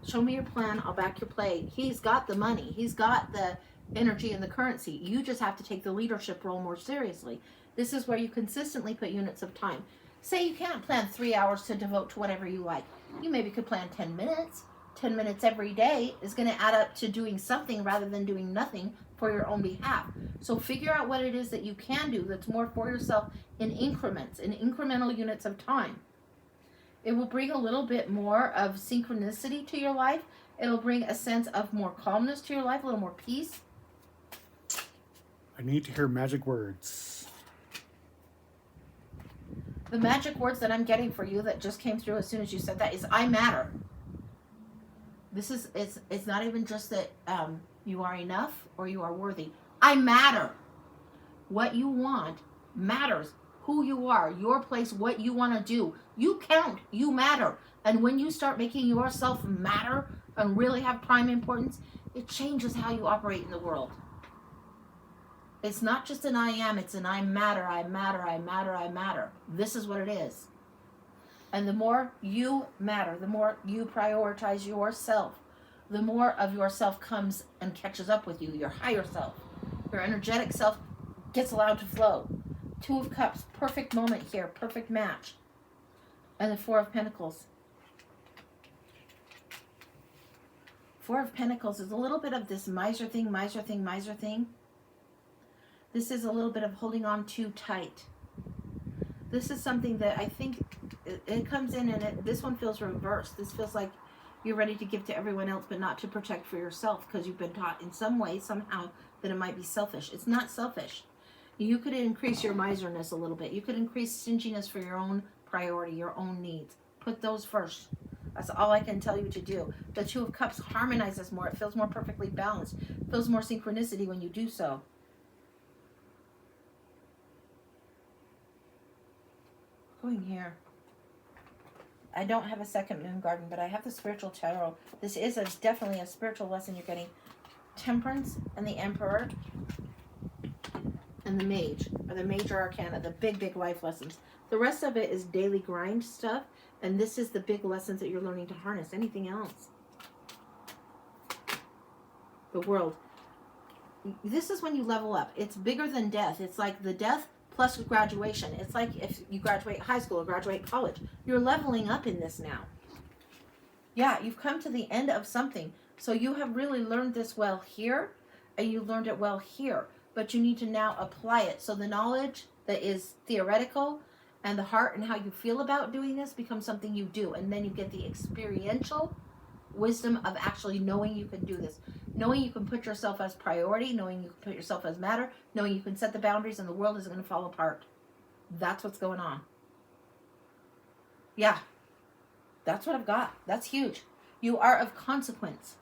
Show me your plan, I'll back your play. He's got the money. He's got the energy and the currency. You just have to take the leadership role more seriously. This is where you consistently put units of time. Say you can't plan 3 hours to devote to whatever you like. You maybe could plan 10 minutes. 10 minutes every day is going to add up to doing something rather than doing nothing for your own behalf. So figure out what it is that you can do that's more for yourself in increments, in incremental units of time. It will bring a little bit more of synchronicity to your life. It'll bring a sense of more calmness to your life, a little more peace. I need to hear magic words. The magic words that I'm getting for you that just came through as soon as you said that is I matter. This is, it's not even just that you are enough or you are worthy. I matter. What you want matters. Who you are, your place, what you want to do. You count. You matter. And when you start making yourself matter and really have prime importance, it changes how you operate in the world. It's not just an I am, it's an I matter, I matter, I matter, I matter. This is what it is. And the more you matter, the more you prioritize yourself, the more of yourself comes and catches up with you, your higher self. Your energetic self gets allowed to flow. 2 of Cups, perfect moment here, perfect match. And the 4 of Pentacles. 4 of Pentacles is a little bit of this miser thing, miser thing, miser thing. This is a little bit of holding on too tight. This is something that I think it comes in and this one feels reversed. This feels like you're ready to give to everyone else but not to protect for yourself because you've been taught in some way, somehow, that it might be selfish. It's not selfish. You could increase your miserness a little bit. You could increase stinginess for your own priority, your own needs. Put those first. That's all I can tell you to do. The 2 of Cups harmonizes more. It feels more perfectly balanced. It feels more synchronicity when you do so. Going here. I don't have a second moon garden, but I have the spiritual tarot. This is definitely a spiritual lesson you're getting. Temperance and the Emperor and the Mage, or the Major Arcana, the big, big life lessons. The rest of it is daily grind stuff, and this is the big lessons that you're learning to harness. Anything else? The World. This is when you level up. It's bigger than death. It's like the death plus graduation. It's like if you graduate high school or graduate college. You're leveling up in this now. Yeah, you've come to the end of something. So you have really learned this well here, and you learned it well here. But you need to now apply it. So the knowledge that is theoretical and the heart and how you feel about doing this becomes something you do. And then you get the experiential wisdom of actually knowing you can do this. Knowing you can put yourself as priority, knowing you can put yourself as matter, knowing you can set the boundaries and the world isn't going to fall apart. That's what's going on. Yeah. That's what I've got. That's huge. You are of consequence.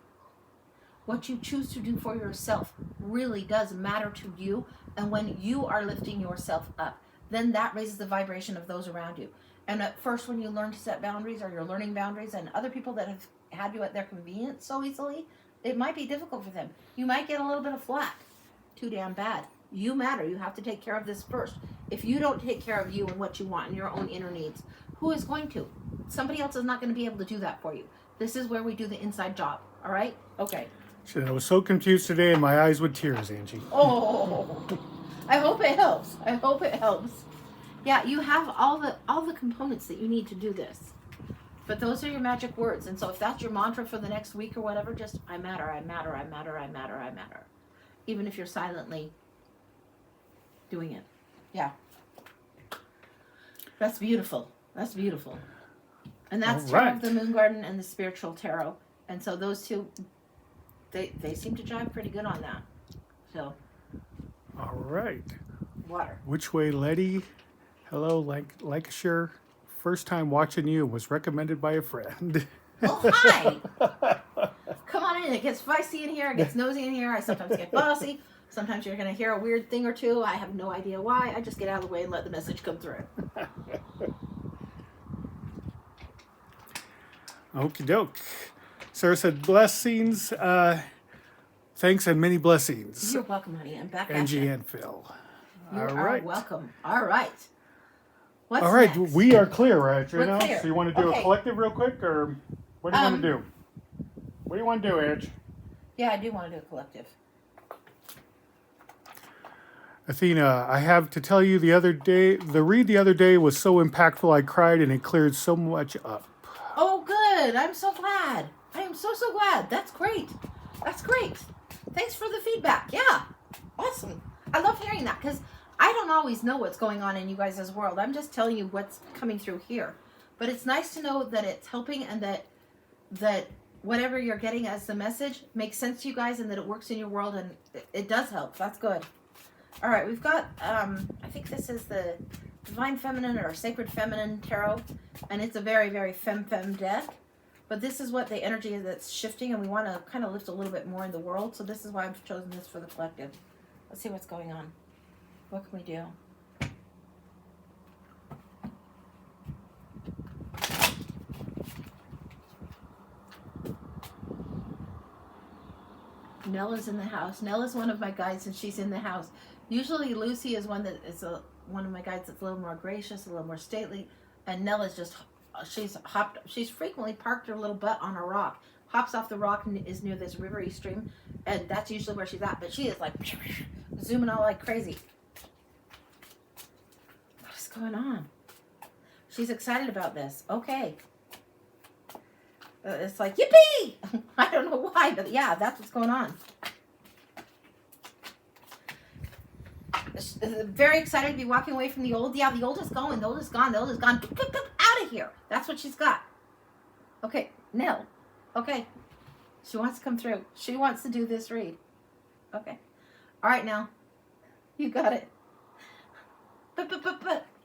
What you choose to do for yourself really does matter to you. And when you are lifting yourself up, then that raises the vibration of those around you. And at first, when you learn to set boundaries, or you're learning boundaries, and other people that have had you at their convenience so easily, it might be difficult for them. You might get a little bit of flack. Too damn bad. You matter. You have to take care of this first. If you don't take care of you and what you want and your own inner needs, who is going to? Somebody else is not going to be able to do that for you. This is where we do the inside job. All right? Okay. Shit, I was so confused today and my eyes with tears, Angie. Oh, I hope it helps. I hope it helps. Yeah, you have all the components that you need to do this. But those are your magic words. And so if that's your mantra for the next week or whatever, just I matter, I matter, I matter, I matter, I matter. Even if you're silently doing it. Yeah. That's beautiful. That's beautiful. And that's Tarot of the Moon Garden and the Spiritual Tarot. And so those two, they seem to jive pretty good on that. So. All right. Water. Which way, Letty? Hello, Lancashire. First time watching you, was recommended by a friend. Oh, hi. Come on in. It gets feisty in here. It gets nosy in here. I sometimes get bossy. Sometimes you're going to hear a weird thing or two. I have no idea why. I just get out of the way and let the message come through. Okie doke. Sarah said, blessings. Thanks and many blessings. You're welcome, honey. I'm back Angie at you. and Phil. You All are right. welcome. All right. What's All right. next? We are clear, right? We're now? clear. So you want to do Okay. a collective real quick, or what do you want to do? What do you want to do, Edge? Yeah, I do want to do a collective. Athena, I have to tell you, the read the other day was so impactful. I cried and it cleared so much up. Oh, good. I'm so glad. I am so glad. That's great. That's great. Thanks for the feedback. Yeah. Awesome. I love hearing that because I don't always know what's going on in you guys' world. I'm just telling you what's coming through here. But it's nice to know that it's helping and that whatever you're getting as the message makes sense to you guys and that it works in your world and it does help. That's good. All right, we've got, I think this is the Divine Feminine or Sacred Feminine Tarot, and it's a very, very fem deck. But this is what the energy is that's shifting, and we want to kind of lift a little bit more in the world, so this is why I've chosen this for the collective. Let's see what's going on. What can we do? Nella's in the house. Nella's one of my guides, and she's in the house. Usually Lucy is one that is one of my guides that's a little more gracious, a little more stately, and Nella's just, she's frequently parked her little butt on a rock, hops off the rock and is near this rivery stream, and that's usually where she's at, but she is like zooming all like crazy. What is going on? She's excited about this. Okay. It's like, yippee! I don't know why, but yeah, that's what's going on. Very excited to be walking away from the old. Yeah, the old is going. The old is gone. The old is gone. Out of here. That's what she's got. Okay, Nell. Okay. She wants to come through. She wants to do this read. Okay. All right, Nell. You got it. But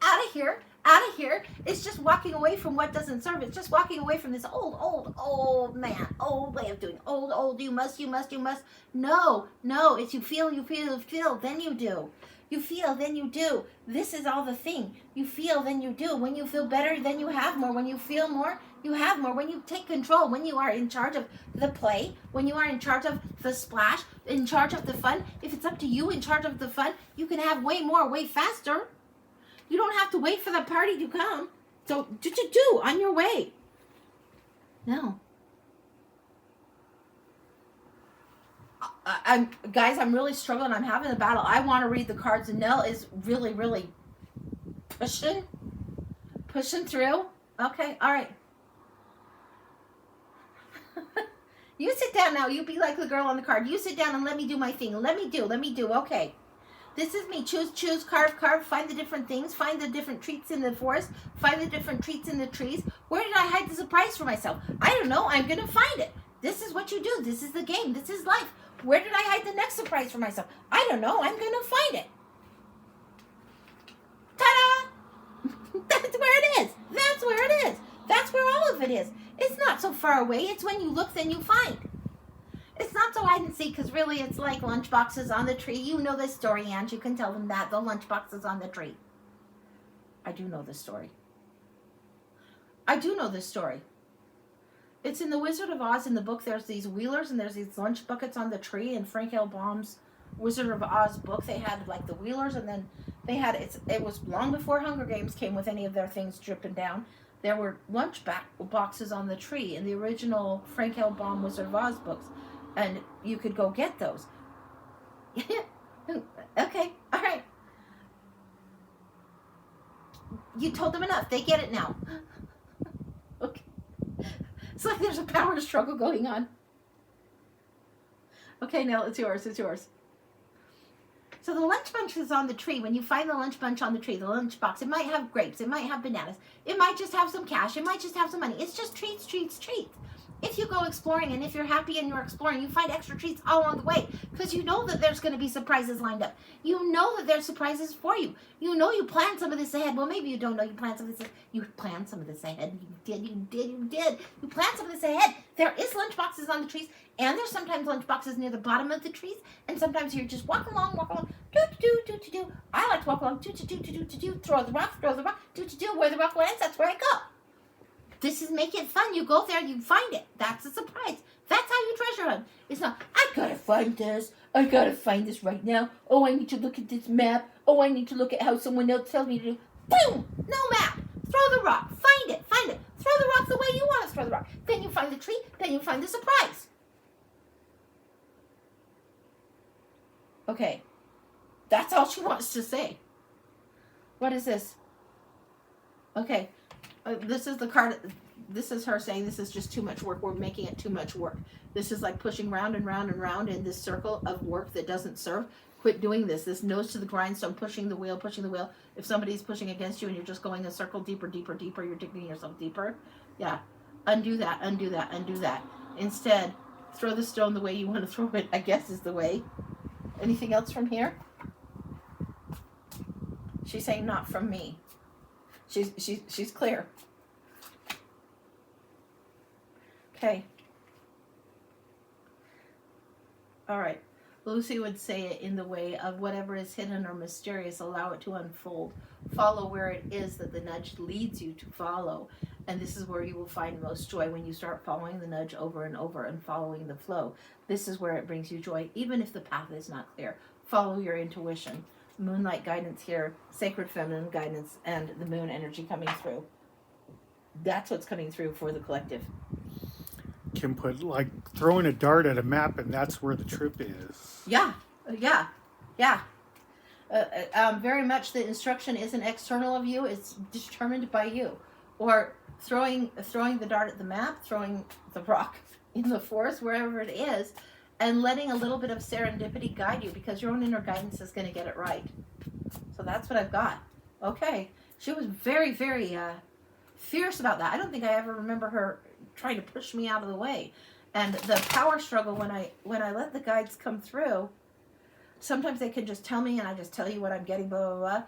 out of here. Out of here. It's just walking away from what doesn't serve. It's just walking away from this old man, old way of doing. Old. You must. No. It's you feel, then you do. You feel, then you do. This is all the thing. You feel, then you do. When you feel better, then you have more. When you feel more, you have more. When you take control, when you are in charge of the play, when you are in charge of the splash, in charge of the fun, if it's up to you in charge of the fun, you can have way more, way faster. You don't have to wait for the party to come. So, do on your way. No. I'm really struggling. I'm having a battle. I want to read the cards, and Nell is really, really pushing through. Okay, all right. You sit down now. You be like the girl on the card. You sit down and let me do my thing. Let me do. Okay. This is me. Choose, carve. Find the different things. Find the different treats in the forest. Find the different treats in the trees. Where did I hide the surprise for myself? I don't know. I'm going to find it. This is what you do. This is the game. This is life. Where did I hide the next surprise for myself? I don't know. I'm going to find it. Ta-da! That's where it is. That's where it is. That's where all of it is. It's not so far away. It's when you look, then you find. It's not so hide and seek, because really it's like lunchboxes on the tree. You know this story, Ange. You can tell them that. The lunchboxes on the tree. I do know this story. It's in The Wizard of Oz. In the book, there's these wheelers and there's these lunch buckets on the tree. In Frank L. Baum's Wizard of Oz book, they had like the wheelers, and then they had, it was long before Hunger Games came with any of their things dripping down. There were lunch boxes on the tree in the original Frank L. Baum Wizard of Oz books. And you could go get those. Okay, all right. You told them enough. They get it now. Okay. It's like there's a power struggle going on. Okay, Nell, it's yours. So the lunch bunch is on the tree. When you find the lunch bunch on the tree, the lunch box, it might have grapes. It might have bananas. It might just have some cash. It might just have some money. It's just treats. if you go exploring and if you're happy and you're exploring, you find extra treats all along the way because you know that there's going to be surprises lined up. You know that there's surprises for you. You know you planned some of this ahead. Well, maybe you don't know you planned some of this. You planned some of this ahead. You did. You planned some of this ahead. There is lunch boxes on the trees, and there's sometimes lunch boxes near the bottom of the trees, and sometimes you're just walk along, do. I like to walk along, do, throw the rock, do, where the rock lands, that's where I go. This is make it fun. You go there, you find it. That's a surprise. That's how you treasure hunt. It's not, I gotta find this. I gotta find this right now. Oh, I need to look at this map. Oh, I need to look at how someone else tells me to do. Boom! No map. Throw the rock. Find it. Throw the rock the way you want to throw the rock. Then you find the tree. Then you find the surprise. Okay. That's all she wants to say. What is this? Okay. This is the card. This is her saying this is just too much work. We're making it too much work. This is like pushing round and round and round in this circle of work that doesn't serve. Quit doing this. This nose to the grindstone, pushing the wheel. If somebody's pushing against you and you're just going a circle deeper, you're digging yourself deeper. Yeah. Undo that. Instead, throw the stone the way you want to throw it, I guess is the way. Anything else from here? She's saying not from me. She's clear. Okay. All right. Lucy would say it in the way of whatever is hidden or mysterious, allow it to unfold. Follow where it is that the nudge leads you to follow. And this is where you will find most joy when you start following the nudge over and over and following the flow. This is where it brings you joy, even if the path is not clear. Follow your intuition. Moonlight guidance here, sacred feminine guidance, and the moon energy coming through. That's what's coming through for the collective. Kim put like throwing a dart at a map and that's where the trip is. Yeah. Very much the instruction isn't external of you, it's determined by you. Or throwing the dart at the map, throwing the rock in the forest, wherever it is, and letting a little bit of serendipity guide you because your own inner guidance is going to get it right. So that's what I've got. Okay. She was very, very fierce about that. I don't think I ever remember her trying to push me out of the way. And the power struggle when I let the guides come through, sometimes they can just tell me and I just tell you what I'm getting, blah, blah, blah.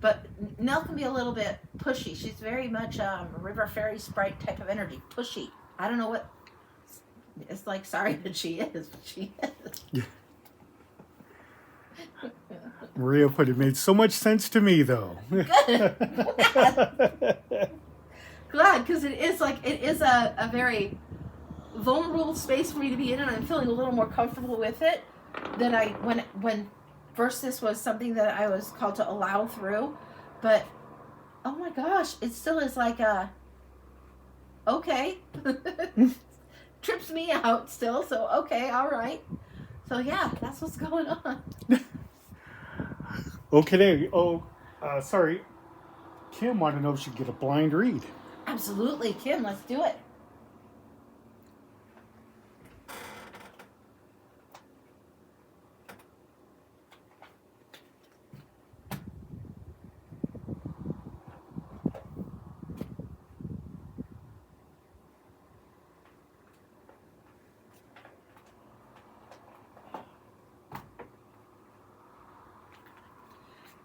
But Nell can be a little bit pushy. She's very much river fairy sprite type of energy. Pushy. I don't know what... It's like, sorry that she is, but she is. Yeah. Maria put it made so much sense to me, though. Good. Glad, because it is a very vulnerable space for me to be in, and I'm feeling a little more comfortable with it than when first this was something that I was called to allow through. But oh my gosh, it still is like okay. Trips me out still, so okay, all right. So yeah, that's what's going on. Okay. Sorry. Kim wanted to know if she could get a blind read. Absolutely, Kim, let's do it.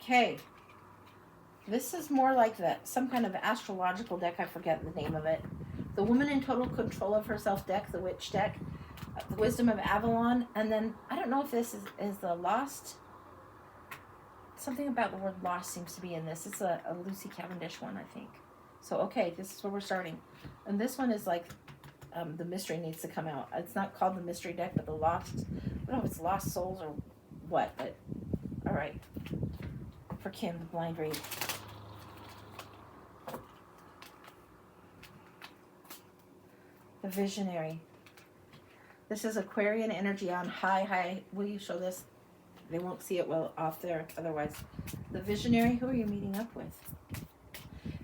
Okay, this is more like some kind of astrological deck. I forget the name of it. The Woman in Total Control of Herself deck, the Witch deck, the Wisdom of Avalon, and then I don't know if this is the Lost. Something about the word lost seems to be in this. It's a Lucy Cavendish one, I think. So okay, this is where we're starting, and this one is like the mystery needs to come out. It's not called the mystery deck, but the lost. I don't know if it's lost souls or what, but all right. For Kim, the blind read. The visionary. This is Aquarian energy on high. Will you show this? They won't see it well off there otherwise. The visionary, who are you meeting up with?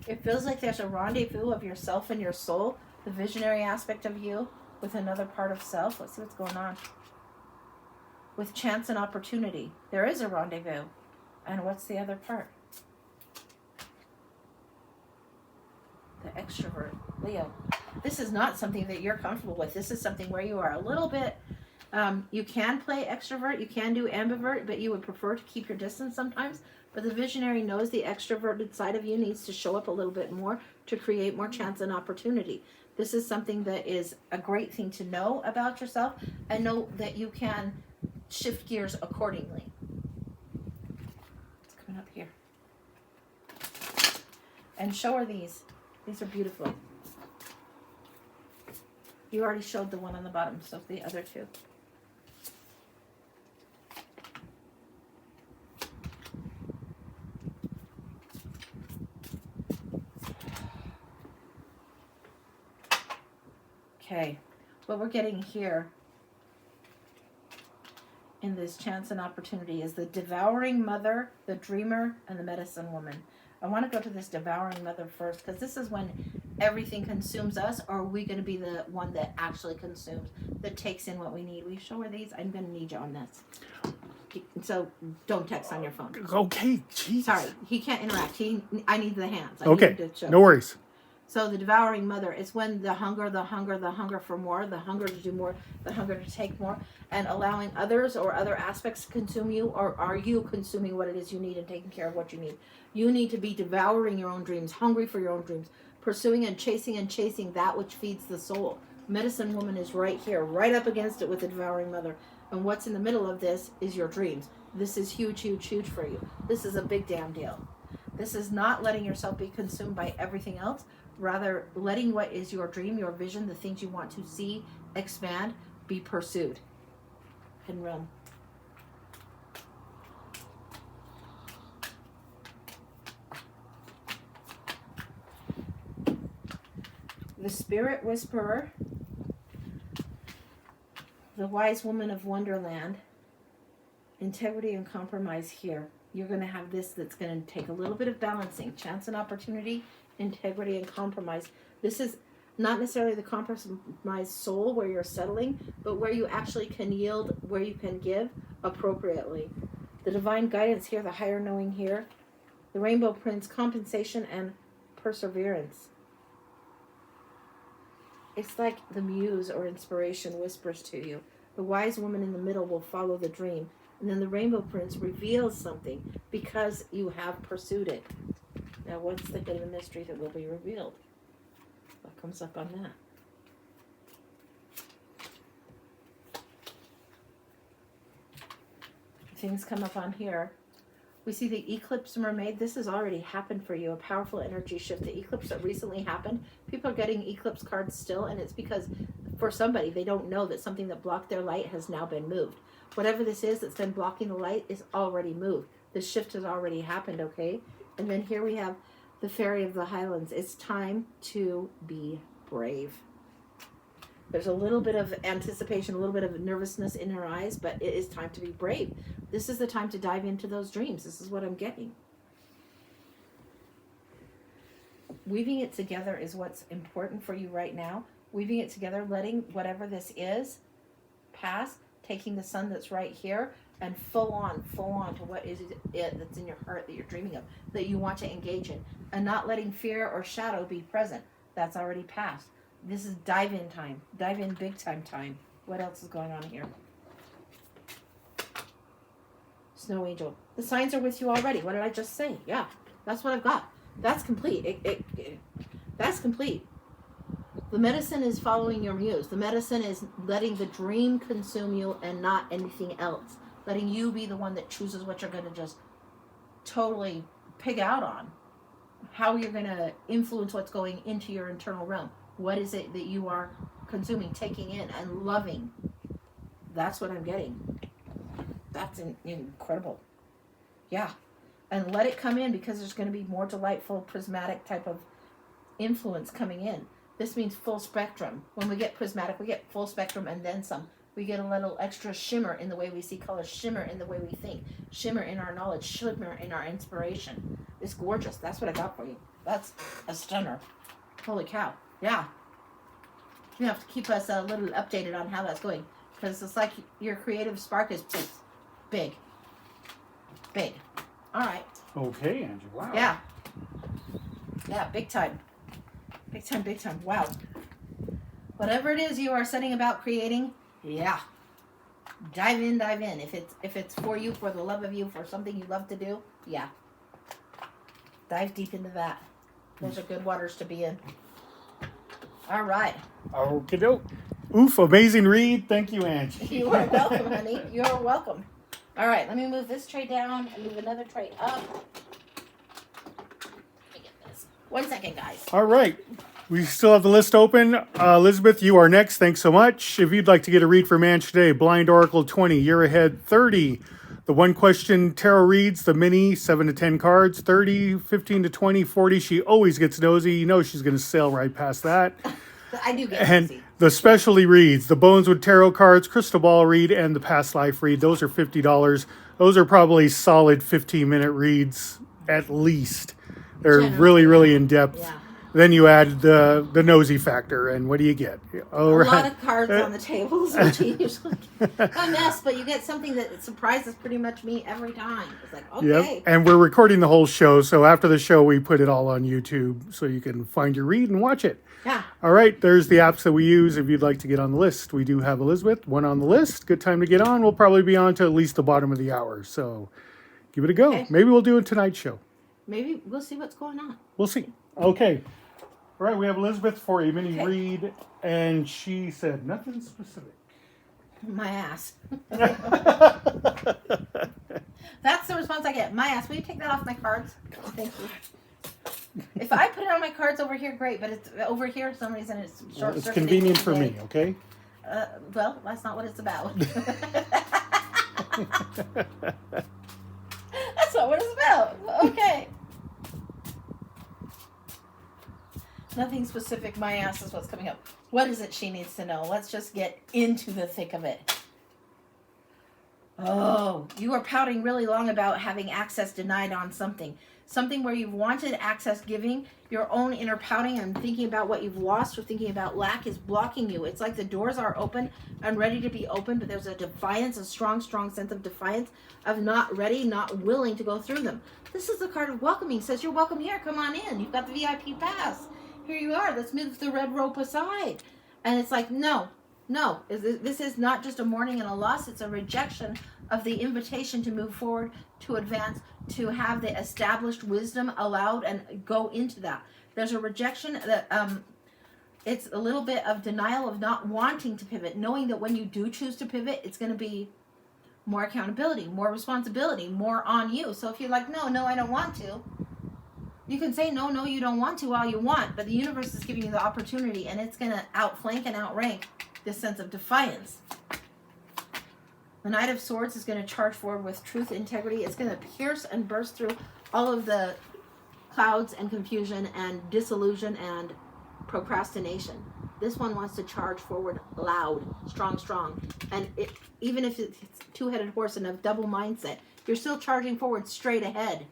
It feels like there's a rendezvous of yourself and your soul, the visionary aspect of you, with another part of self. Let's see what's going on. With chance and opportunity. There is a rendezvous. And what's the other part? The extrovert, Leo. This is not something that you're comfortable with. This is something where you are a little bit, you can play extrovert, you can do ambivert, but you would prefer to keep your distance sometimes. But the visionary knows the extroverted side of you needs to show up a little bit more to create more chance and opportunity. This is something that is a great thing to know about yourself and know that you can shift gears accordingly. It's coming up here. And show her these. These are beautiful. You already showed the one on the bottom, so the other two. Okay, what we're getting here in this chance and opportunity is the devouring mother, the dreamer, and the medicine woman. I want to go to this devouring mother first because this is when everything consumes us, or are we going to be the one that actually consumes, that takes in what we need? Will you show her these? I'm going to need you on this. So don't text on your phone. Okay, jeez. Sorry, he can't interact. I need the hands. I Okay, need to show. no worries. So the devouring mother is when the hunger for more, the hunger to do more, the hunger to take more, and allowing others or other aspects to consume you, or are you consuming what it is you need and taking care of what you need? You need to be devouring your own dreams, hungry for your own dreams, pursuing and chasing that which feeds the soul. Medicine woman is right here, right up against it with the devouring mother. And what's in the middle of this is your dreams. This is huge, huge, huge for you. This is a big damn deal. This is not letting yourself be consumed by everything else. Rather, letting what is your dream, your vision, the things you want to see, expand, be pursued. Hidden realm. The spirit whisperer, the wise woman of Wonderland, integrity and compromise here. You're going to have this that's going to take a little bit of balancing, chance and opportunity, integrity and compromise. This is not necessarily the compromised soul where you're settling, but where you actually can yield, where you can give appropriately. The divine guidance here, the higher knowing here, the rainbow prince, compensation and perseverance. It's like the muse or inspiration whispers to you. The wise woman in the middle will follow the dream, and then the rainbow prince reveals something because you have pursued it. Now, what's the hidden mystery that will be revealed? What comes up on that? Things come up on here. We see the eclipse mermaid. This has already happened for you, a powerful energy shift. The eclipse that recently happened, people are getting eclipse cards still, and it's because for somebody, they don't know that something that blocked their light has now been moved. Whatever this is that's been blocking the light is already moved. The shift has already happened, okay? And then here we have the Fairy of the Highlands. It's time to be brave. There's a little bit of anticipation, a little bit of nervousness in her eyes, but it is time to be brave. This is the time to dive into those dreams. This is what I'm getting. Weaving it together is what's important for you right now. Weaving it together, letting whatever this is pass, taking the sun that's right here, and full on to what is it that's in your heart that you're dreaming of, that you want to engage in, and not letting fear or shadow be present. That's already passed. This is dive in time. Dive in big time. What else is going on here? Snow angel. The signs are with you already. What did I just say? Yeah, that's what I've got. That's complete. That's complete. The medicine is following your muse. The medicine is letting the dream consume you and not anything else. Letting you be the one that chooses what you're going to just totally pig out on. How you're going to influence what's going into your internal realm. What is it that you are consuming, taking in, and loving? That's what I'm getting. That's incredible. Yeah. And let it come in, because there's going to be more delightful, prismatic type of influence coming in. This means full spectrum. When we get prismatic, we get full spectrum and then some. We get a little extra shimmer in the way we see color, shimmer in the way we think, shimmer in our knowledge, shimmer in our inspiration. It's gorgeous. That's what I got for you. That's a stunner. Holy cow. Yeah. You have to keep us a little updated on how that's going, because it's like your creative spark is big. All right. Okay, Angie. Wow. Yeah. Yeah, big time. Big time. Wow. Whatever it is you are setting about creating, yeah. Dive in, dive in. If it's for you, for the love of you, for something you love to do, yeah. Dive deep into that. Those are good waters to be in. All right. Okie doke. Oof, amazing read. Thank you, Angie. You are welcome, honey. You are welcome. All right, let me move this tray down and move another tray up. Let me get this. 1 second, guys. All right. We still have the list open. Elizabeth, you are next. Thanks so much. If you'd like to get a read from Ange today, Blind Oracle 20, Year Ahead 30. The one question tarot reads, the mini 7 to 10 cards, 30, 15 to 20, 40. She always gets nosy. You know she's going to sail right past that. I do get And nosy. the specialty reads, the Bones with Tarot cards, Crystal Ball read, and the Past Life read. Those are $50. Those are probably solid 15-minute reads at least. They're Generally, really, really in depth. Yeah. Then you add the nosy factor, and what do you get? A lot of cards on the tables, which you usually get a mess, but you get something that surprises pretty much me every time. It's like, okay. Yep. And we're recording the whole show, so after the show, we put it all on YouTube so you can find your read and watch it. Yeah. All right, there's the apps that we use if you'd like to get on the list. We do have Elizabeth, one on the list. Good time to get on. We'll probably be on to at least the bottom of the hour, so give it a go. Okay. Maybe we'll do a Tonight Show. Maybe we'll see what's going on. We'll see. Okay. All right, we have Elizabeth for a mini Okay. read, and she said nothing specific. My ass. That's the response I get. My ass. Will you take that off my cards? Thank you. If I put it on my cards over here, great. But it's over here for some reason. It's short. It's convenient for me, okay? Well, that's not what it's about. That's not what it's about. Okay. Nothing specific. My ass is what's coming up. What is it she needs to know? Let's just get into the thick of it. Oh, you are pouting really long about having access denied on something. Something where you've wanted access giving, your own inner pouting and thinking about what you've lost or thinking about lack is blocking you. It's like the doors are open and ready to be open, but there's a defiance, a strong, strong sense of defiance of not ready, not willing to go through them. This is the card of welcoming. It says, you're welcome here. Come on in. You've got the VIP pass. Here you are. Let's move the red rope aside. And it's like, no. This is not just a mourning and a loss. It's a rejection of the invitation to move forward, to advance, to have the established wisdom allowed and go into that. There's a rejection that it's a little bit of denial of not wanting to pivot, knowing that when you do choose to pivot, it's going to be more accountability, more responsibility, more on you. So if you're like, no, I don't want to, you can say no, you don't want to all you want, but the universe is giving you the opportunity, and it's going to outflank and outrank this sense of defiance. The Knight of Swords is going to charge forward with truth, integrity. It's going to pierce and burst through all of the clouds and confusion and disillusion and procrastination. This one wants to charge forward loud, strong. And even if it's two-headed horse and a double mindset, you're still charging forward straight ahead.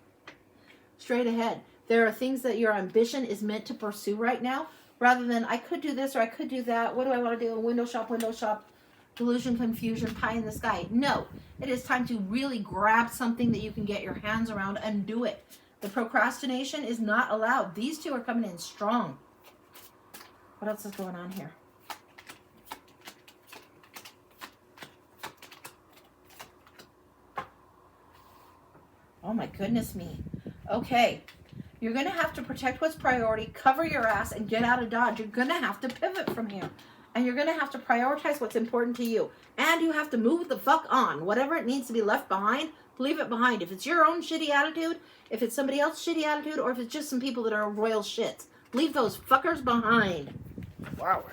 Straight ahead. There are things that your ambition is meant to pursue right now, rather than I could do this or I could do that. What do I want to do? Window shop, delusion, confusion, pie in the sky. No, it is time to really grab something that you can get your hands around and do it. The procrastination is not allowed. These two are coming in strong. What else is going on here? Oh my goodness me. Okay. You're going to have to protect what's priority, cover your ass, and get out of Dodge. You're going to have to pivot from here. And you're going to have to prioritize what's important to you. And you have to move the fuck on. Whatever it needs to be left behind, leave it behind. If it's your own shitty attitude, if it's somebody else's shitty attitude, or if it's just some people that are royal shits, leave those fuckers behind. Wow.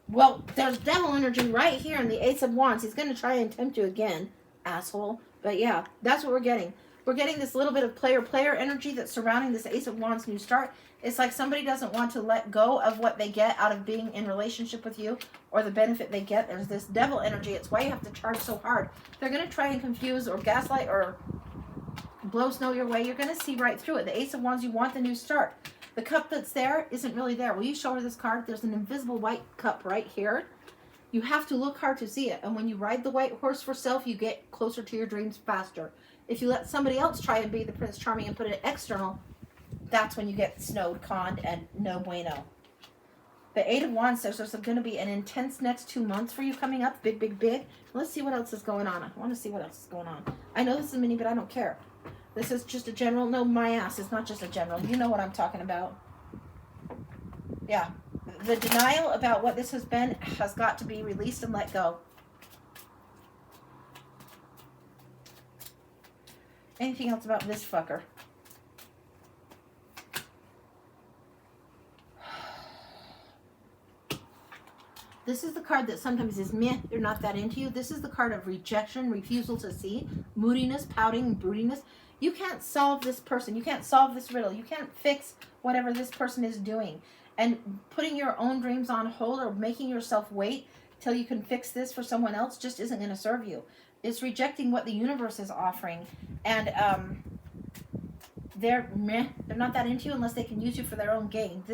Well, there's devil energy right here in the Ace of Wands. He's going to try and tempt you again, asshole. But yeah, that's what we're getting. We're getting this little bit of player energy that's surrounding this Ace of Wands new start. It's like somebody doesn't want to let go of what they get out of being in relationship with you or the benefit they get. There's this devil energy. It's why you have to charge so hard. They're going to try and confuse or gaslight or blow snow your way. You're going to see right through it. The Ace of Wands, you want the new start. The cup that's there isn't really there. Will you show her this card? There's an invisible white cup right here. You have to look hard to see it. And when you ride the white horse for self, you get closer to your dreams faster. If you let somebody else try and be the Prince Charming and put it external, that's when you get snowed, conned, and no bueno. The Eight of Wands says there's going to be an intense next 2 months for you coming up. Big, big, big. Let's see what else is going on. I want to see what else is going on. I know this is mini, but I don't care. This is just a general. No, my ass is not just a general. You know what I'm talking about. Yeah. The denial about what this has been has got to be released and let go. Anything else about this fucker? This is the card that sometimes is meh, they're not that into you. This is the card of rejection, refusal to see, moodiness, pouting, broodiness. You can't solve this person. You can't solve this riddle. You can't fix whatever this person is doing. And putting your own dreams on hold or making yourself wait till you can fix this for someone else just isn't going to serve you. It's rejecting what the universe is offering. And they're meh. They're not that into you unless they can use you for their own gain.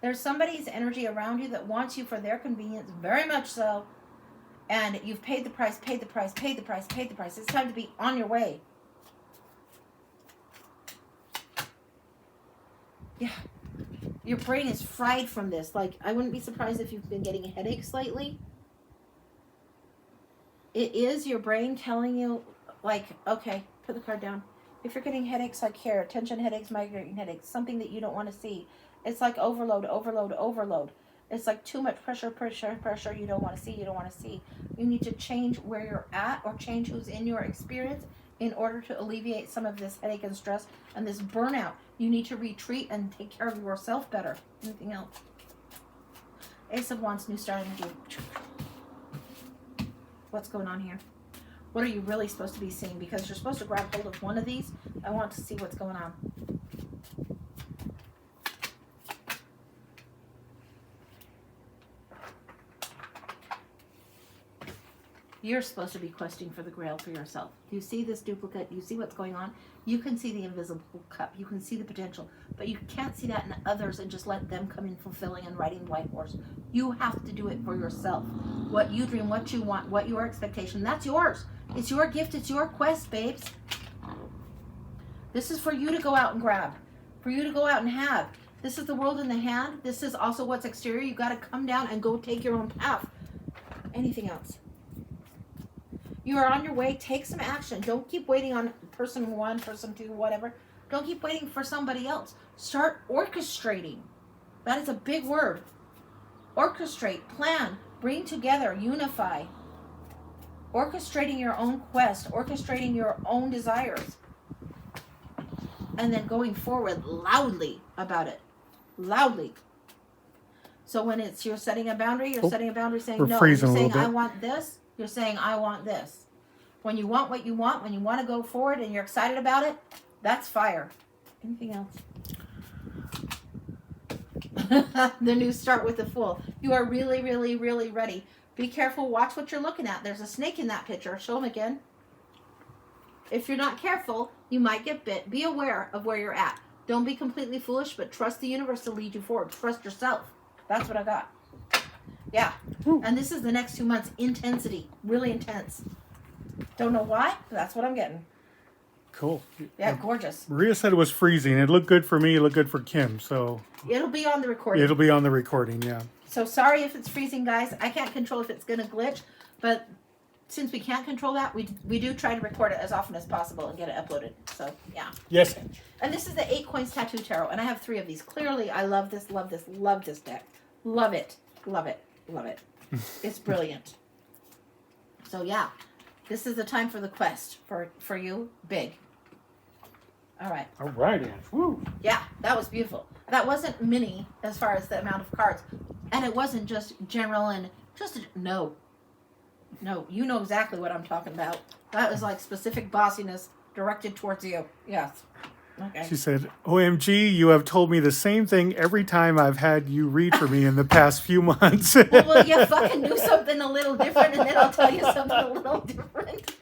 There's somebody's energy around you that wants you for their convenience, very much so. And you've paid the price, paid the price, paid the price, paid the price. It's time to be on your way. Yeah. Your brain is fried from this. Like, I wouldn't be surprised if you've been getting headaches lately. It is your brain telling you, like, okay, put the card down. If you're getting headaches like here, tension headaches, migraine headaches, something that you don't want to see. It's like overload, overload, overload. It's like too much pressure, pressure, pressure you don't want to see, you don't want to see. You need to change where you're at or change who's in your experience in order to alleviate some of this headache and stress and this burnout. You need to retreat and take care of yourself better. Anything else? Ace of Wands, new start energy. What's going on here? What are you really supposed to be seeing? Because you're supposed to grab hold of one of these. I want to see what's going on. You're supposed to be questing for the grail for yourself. Do you see this duplicate? Do you see what's going on? You can see the invisible cup. You can see the potential. But you can't see that in others and just let them come in fulfilling and riding the white horse. You have to do it for yourself. What you dream, what you want, what your expectation, that's yours. It's your gift. It's your quest, babes. This is for you to go out and grab. For you to go out and have. This is the world in the hand. This is also what's exterior. You got to come down and go take your own path. Anything else? You are on your way. Take some action. Don't keep waiting on person one, person two, whatever. Don't keep waiting for somebody else. Start orchestrating. That is a big word. Orchestrate, plan, bring together, unify. Orchestrating your own quest, orchestrating your own desires. And then going forward loudly about it. Loudly. So when it's you're setting a boundary, you're setting a boundary saying we're no. You're freezing a saying little bit. I want this. You're saying, I want this. When you want what you want, when you want to go forward and you're excited about it, that's fire. Anything else? The new start with the Fool. You are really, really, really ready. Be careful. Watch what you're looking at. There's a snake in that picture. Show them again. If you're not careful, you might get bit. Be aware of where you're at. Don't be completely foolish, but trust the universe to lead you forward. Trust yourself. That's what I got. Yeah. And this is the next 2 months. Intensity. Really intense. Don't know why, but that's what I'm getting. Cool. Yeah, gorgeous. Maria said it was freezing. It looked good for me. It looked good for Kim. So It'll be on the recording. it'll be on the recording, yeah. So sorry if it's freezing, guys. I can't control if it's going to glitch, but since we can't control that, we do try to record it as often as possible and get it uploaded. So, yeah. Yes. And this is the 8 Coins Tattoo Tarot, and I have 3 of these. Clearly, I love this, love this, love this deck. Love it. Love it. Love it. It's brilliant. So, yeah. This is the time for the quest for you. Big. All right. All right, Ange. Woo. Yeah, that was beautiful. That wasn't mini as far as the amount of cards. And it wasn't just general and just, no. No, you know exactly what I'm talking about. That was like specific bossiness directed towards you. Yes. Okay. She said, OMG, you have told me the same thing every time I've had you read for me in the past few months. Well, you fucking do something a little different, and then I'll tell you something a little different.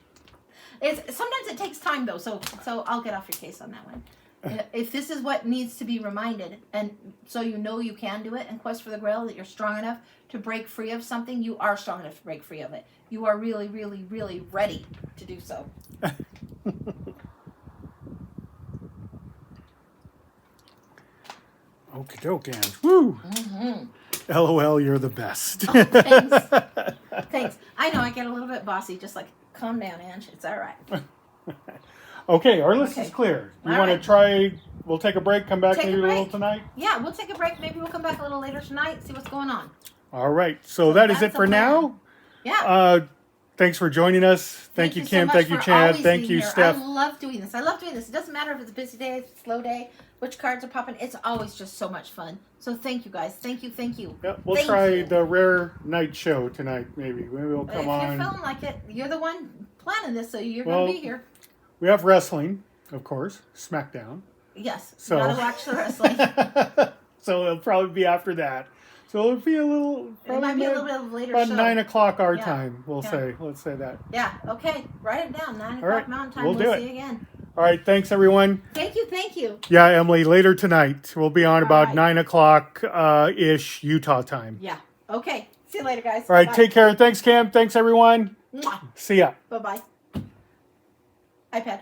Sometimes it takes time, though, so I'll get off your case on that one. If this is what needs to be reminded, and so you know you can do it, and Quest for the Grail, that you're strong enough to break free of something, you are strong enough to break free of it. You are really, really, really ready to do so. Okie doke, Ange. Woo. Mm-hmm. LOL, you're the best. Thanks. Thanks. I know I get a little bit bossy, just like, calm down, Ange. It's all right. Okay, our list Okay. is clear. You All want right. to try? We'll take a break. Come back Take a maybe a little break. tonight. Yeah, we'll take a break. Maybe we'll come back a little later tonight, see what's going on. All right. So that is that's it for the plan. now. Yeah. Thanks for joining us. Thank you, so Kim. much Thank you, for Chad. always Thank being you, here. Steph. I love doing this. I love doing this. It doesn't matter if it's a busy day, if it's a slow day, which cards are popping. It's always just so much fun. So thank you, guys. Thank you. Thank you. Yeah, we'll Thank try you. the rare night show tonight. Maybe we'll If come you're on. feeling like it, you're the one planning this, so you're Well, going to be here. We have wrestling, of course, SmackDown. Yes. So You got to watch the wrestling. so it'll probably be after that. So it'll be a little. It might be a little bit of a later about show. 9 o'clock our Yeah. time. We'll Yeah. say. Let's say that. Yeah. Okay. Write it down. 9 o'clock right. Mountain Time. We'll do it. See you again. All right. Thanks, everyone. Thank you. Thank you. Yeah, Emily. Later tonight, we'll be on All about right. 9 o'clock ish Utah time. Yeah. Okay. See you later, guys. All right. Bye. Take care. Thanks, Cam. Thanks, everyone. Mwah. See ya. Bye-bye. iPad.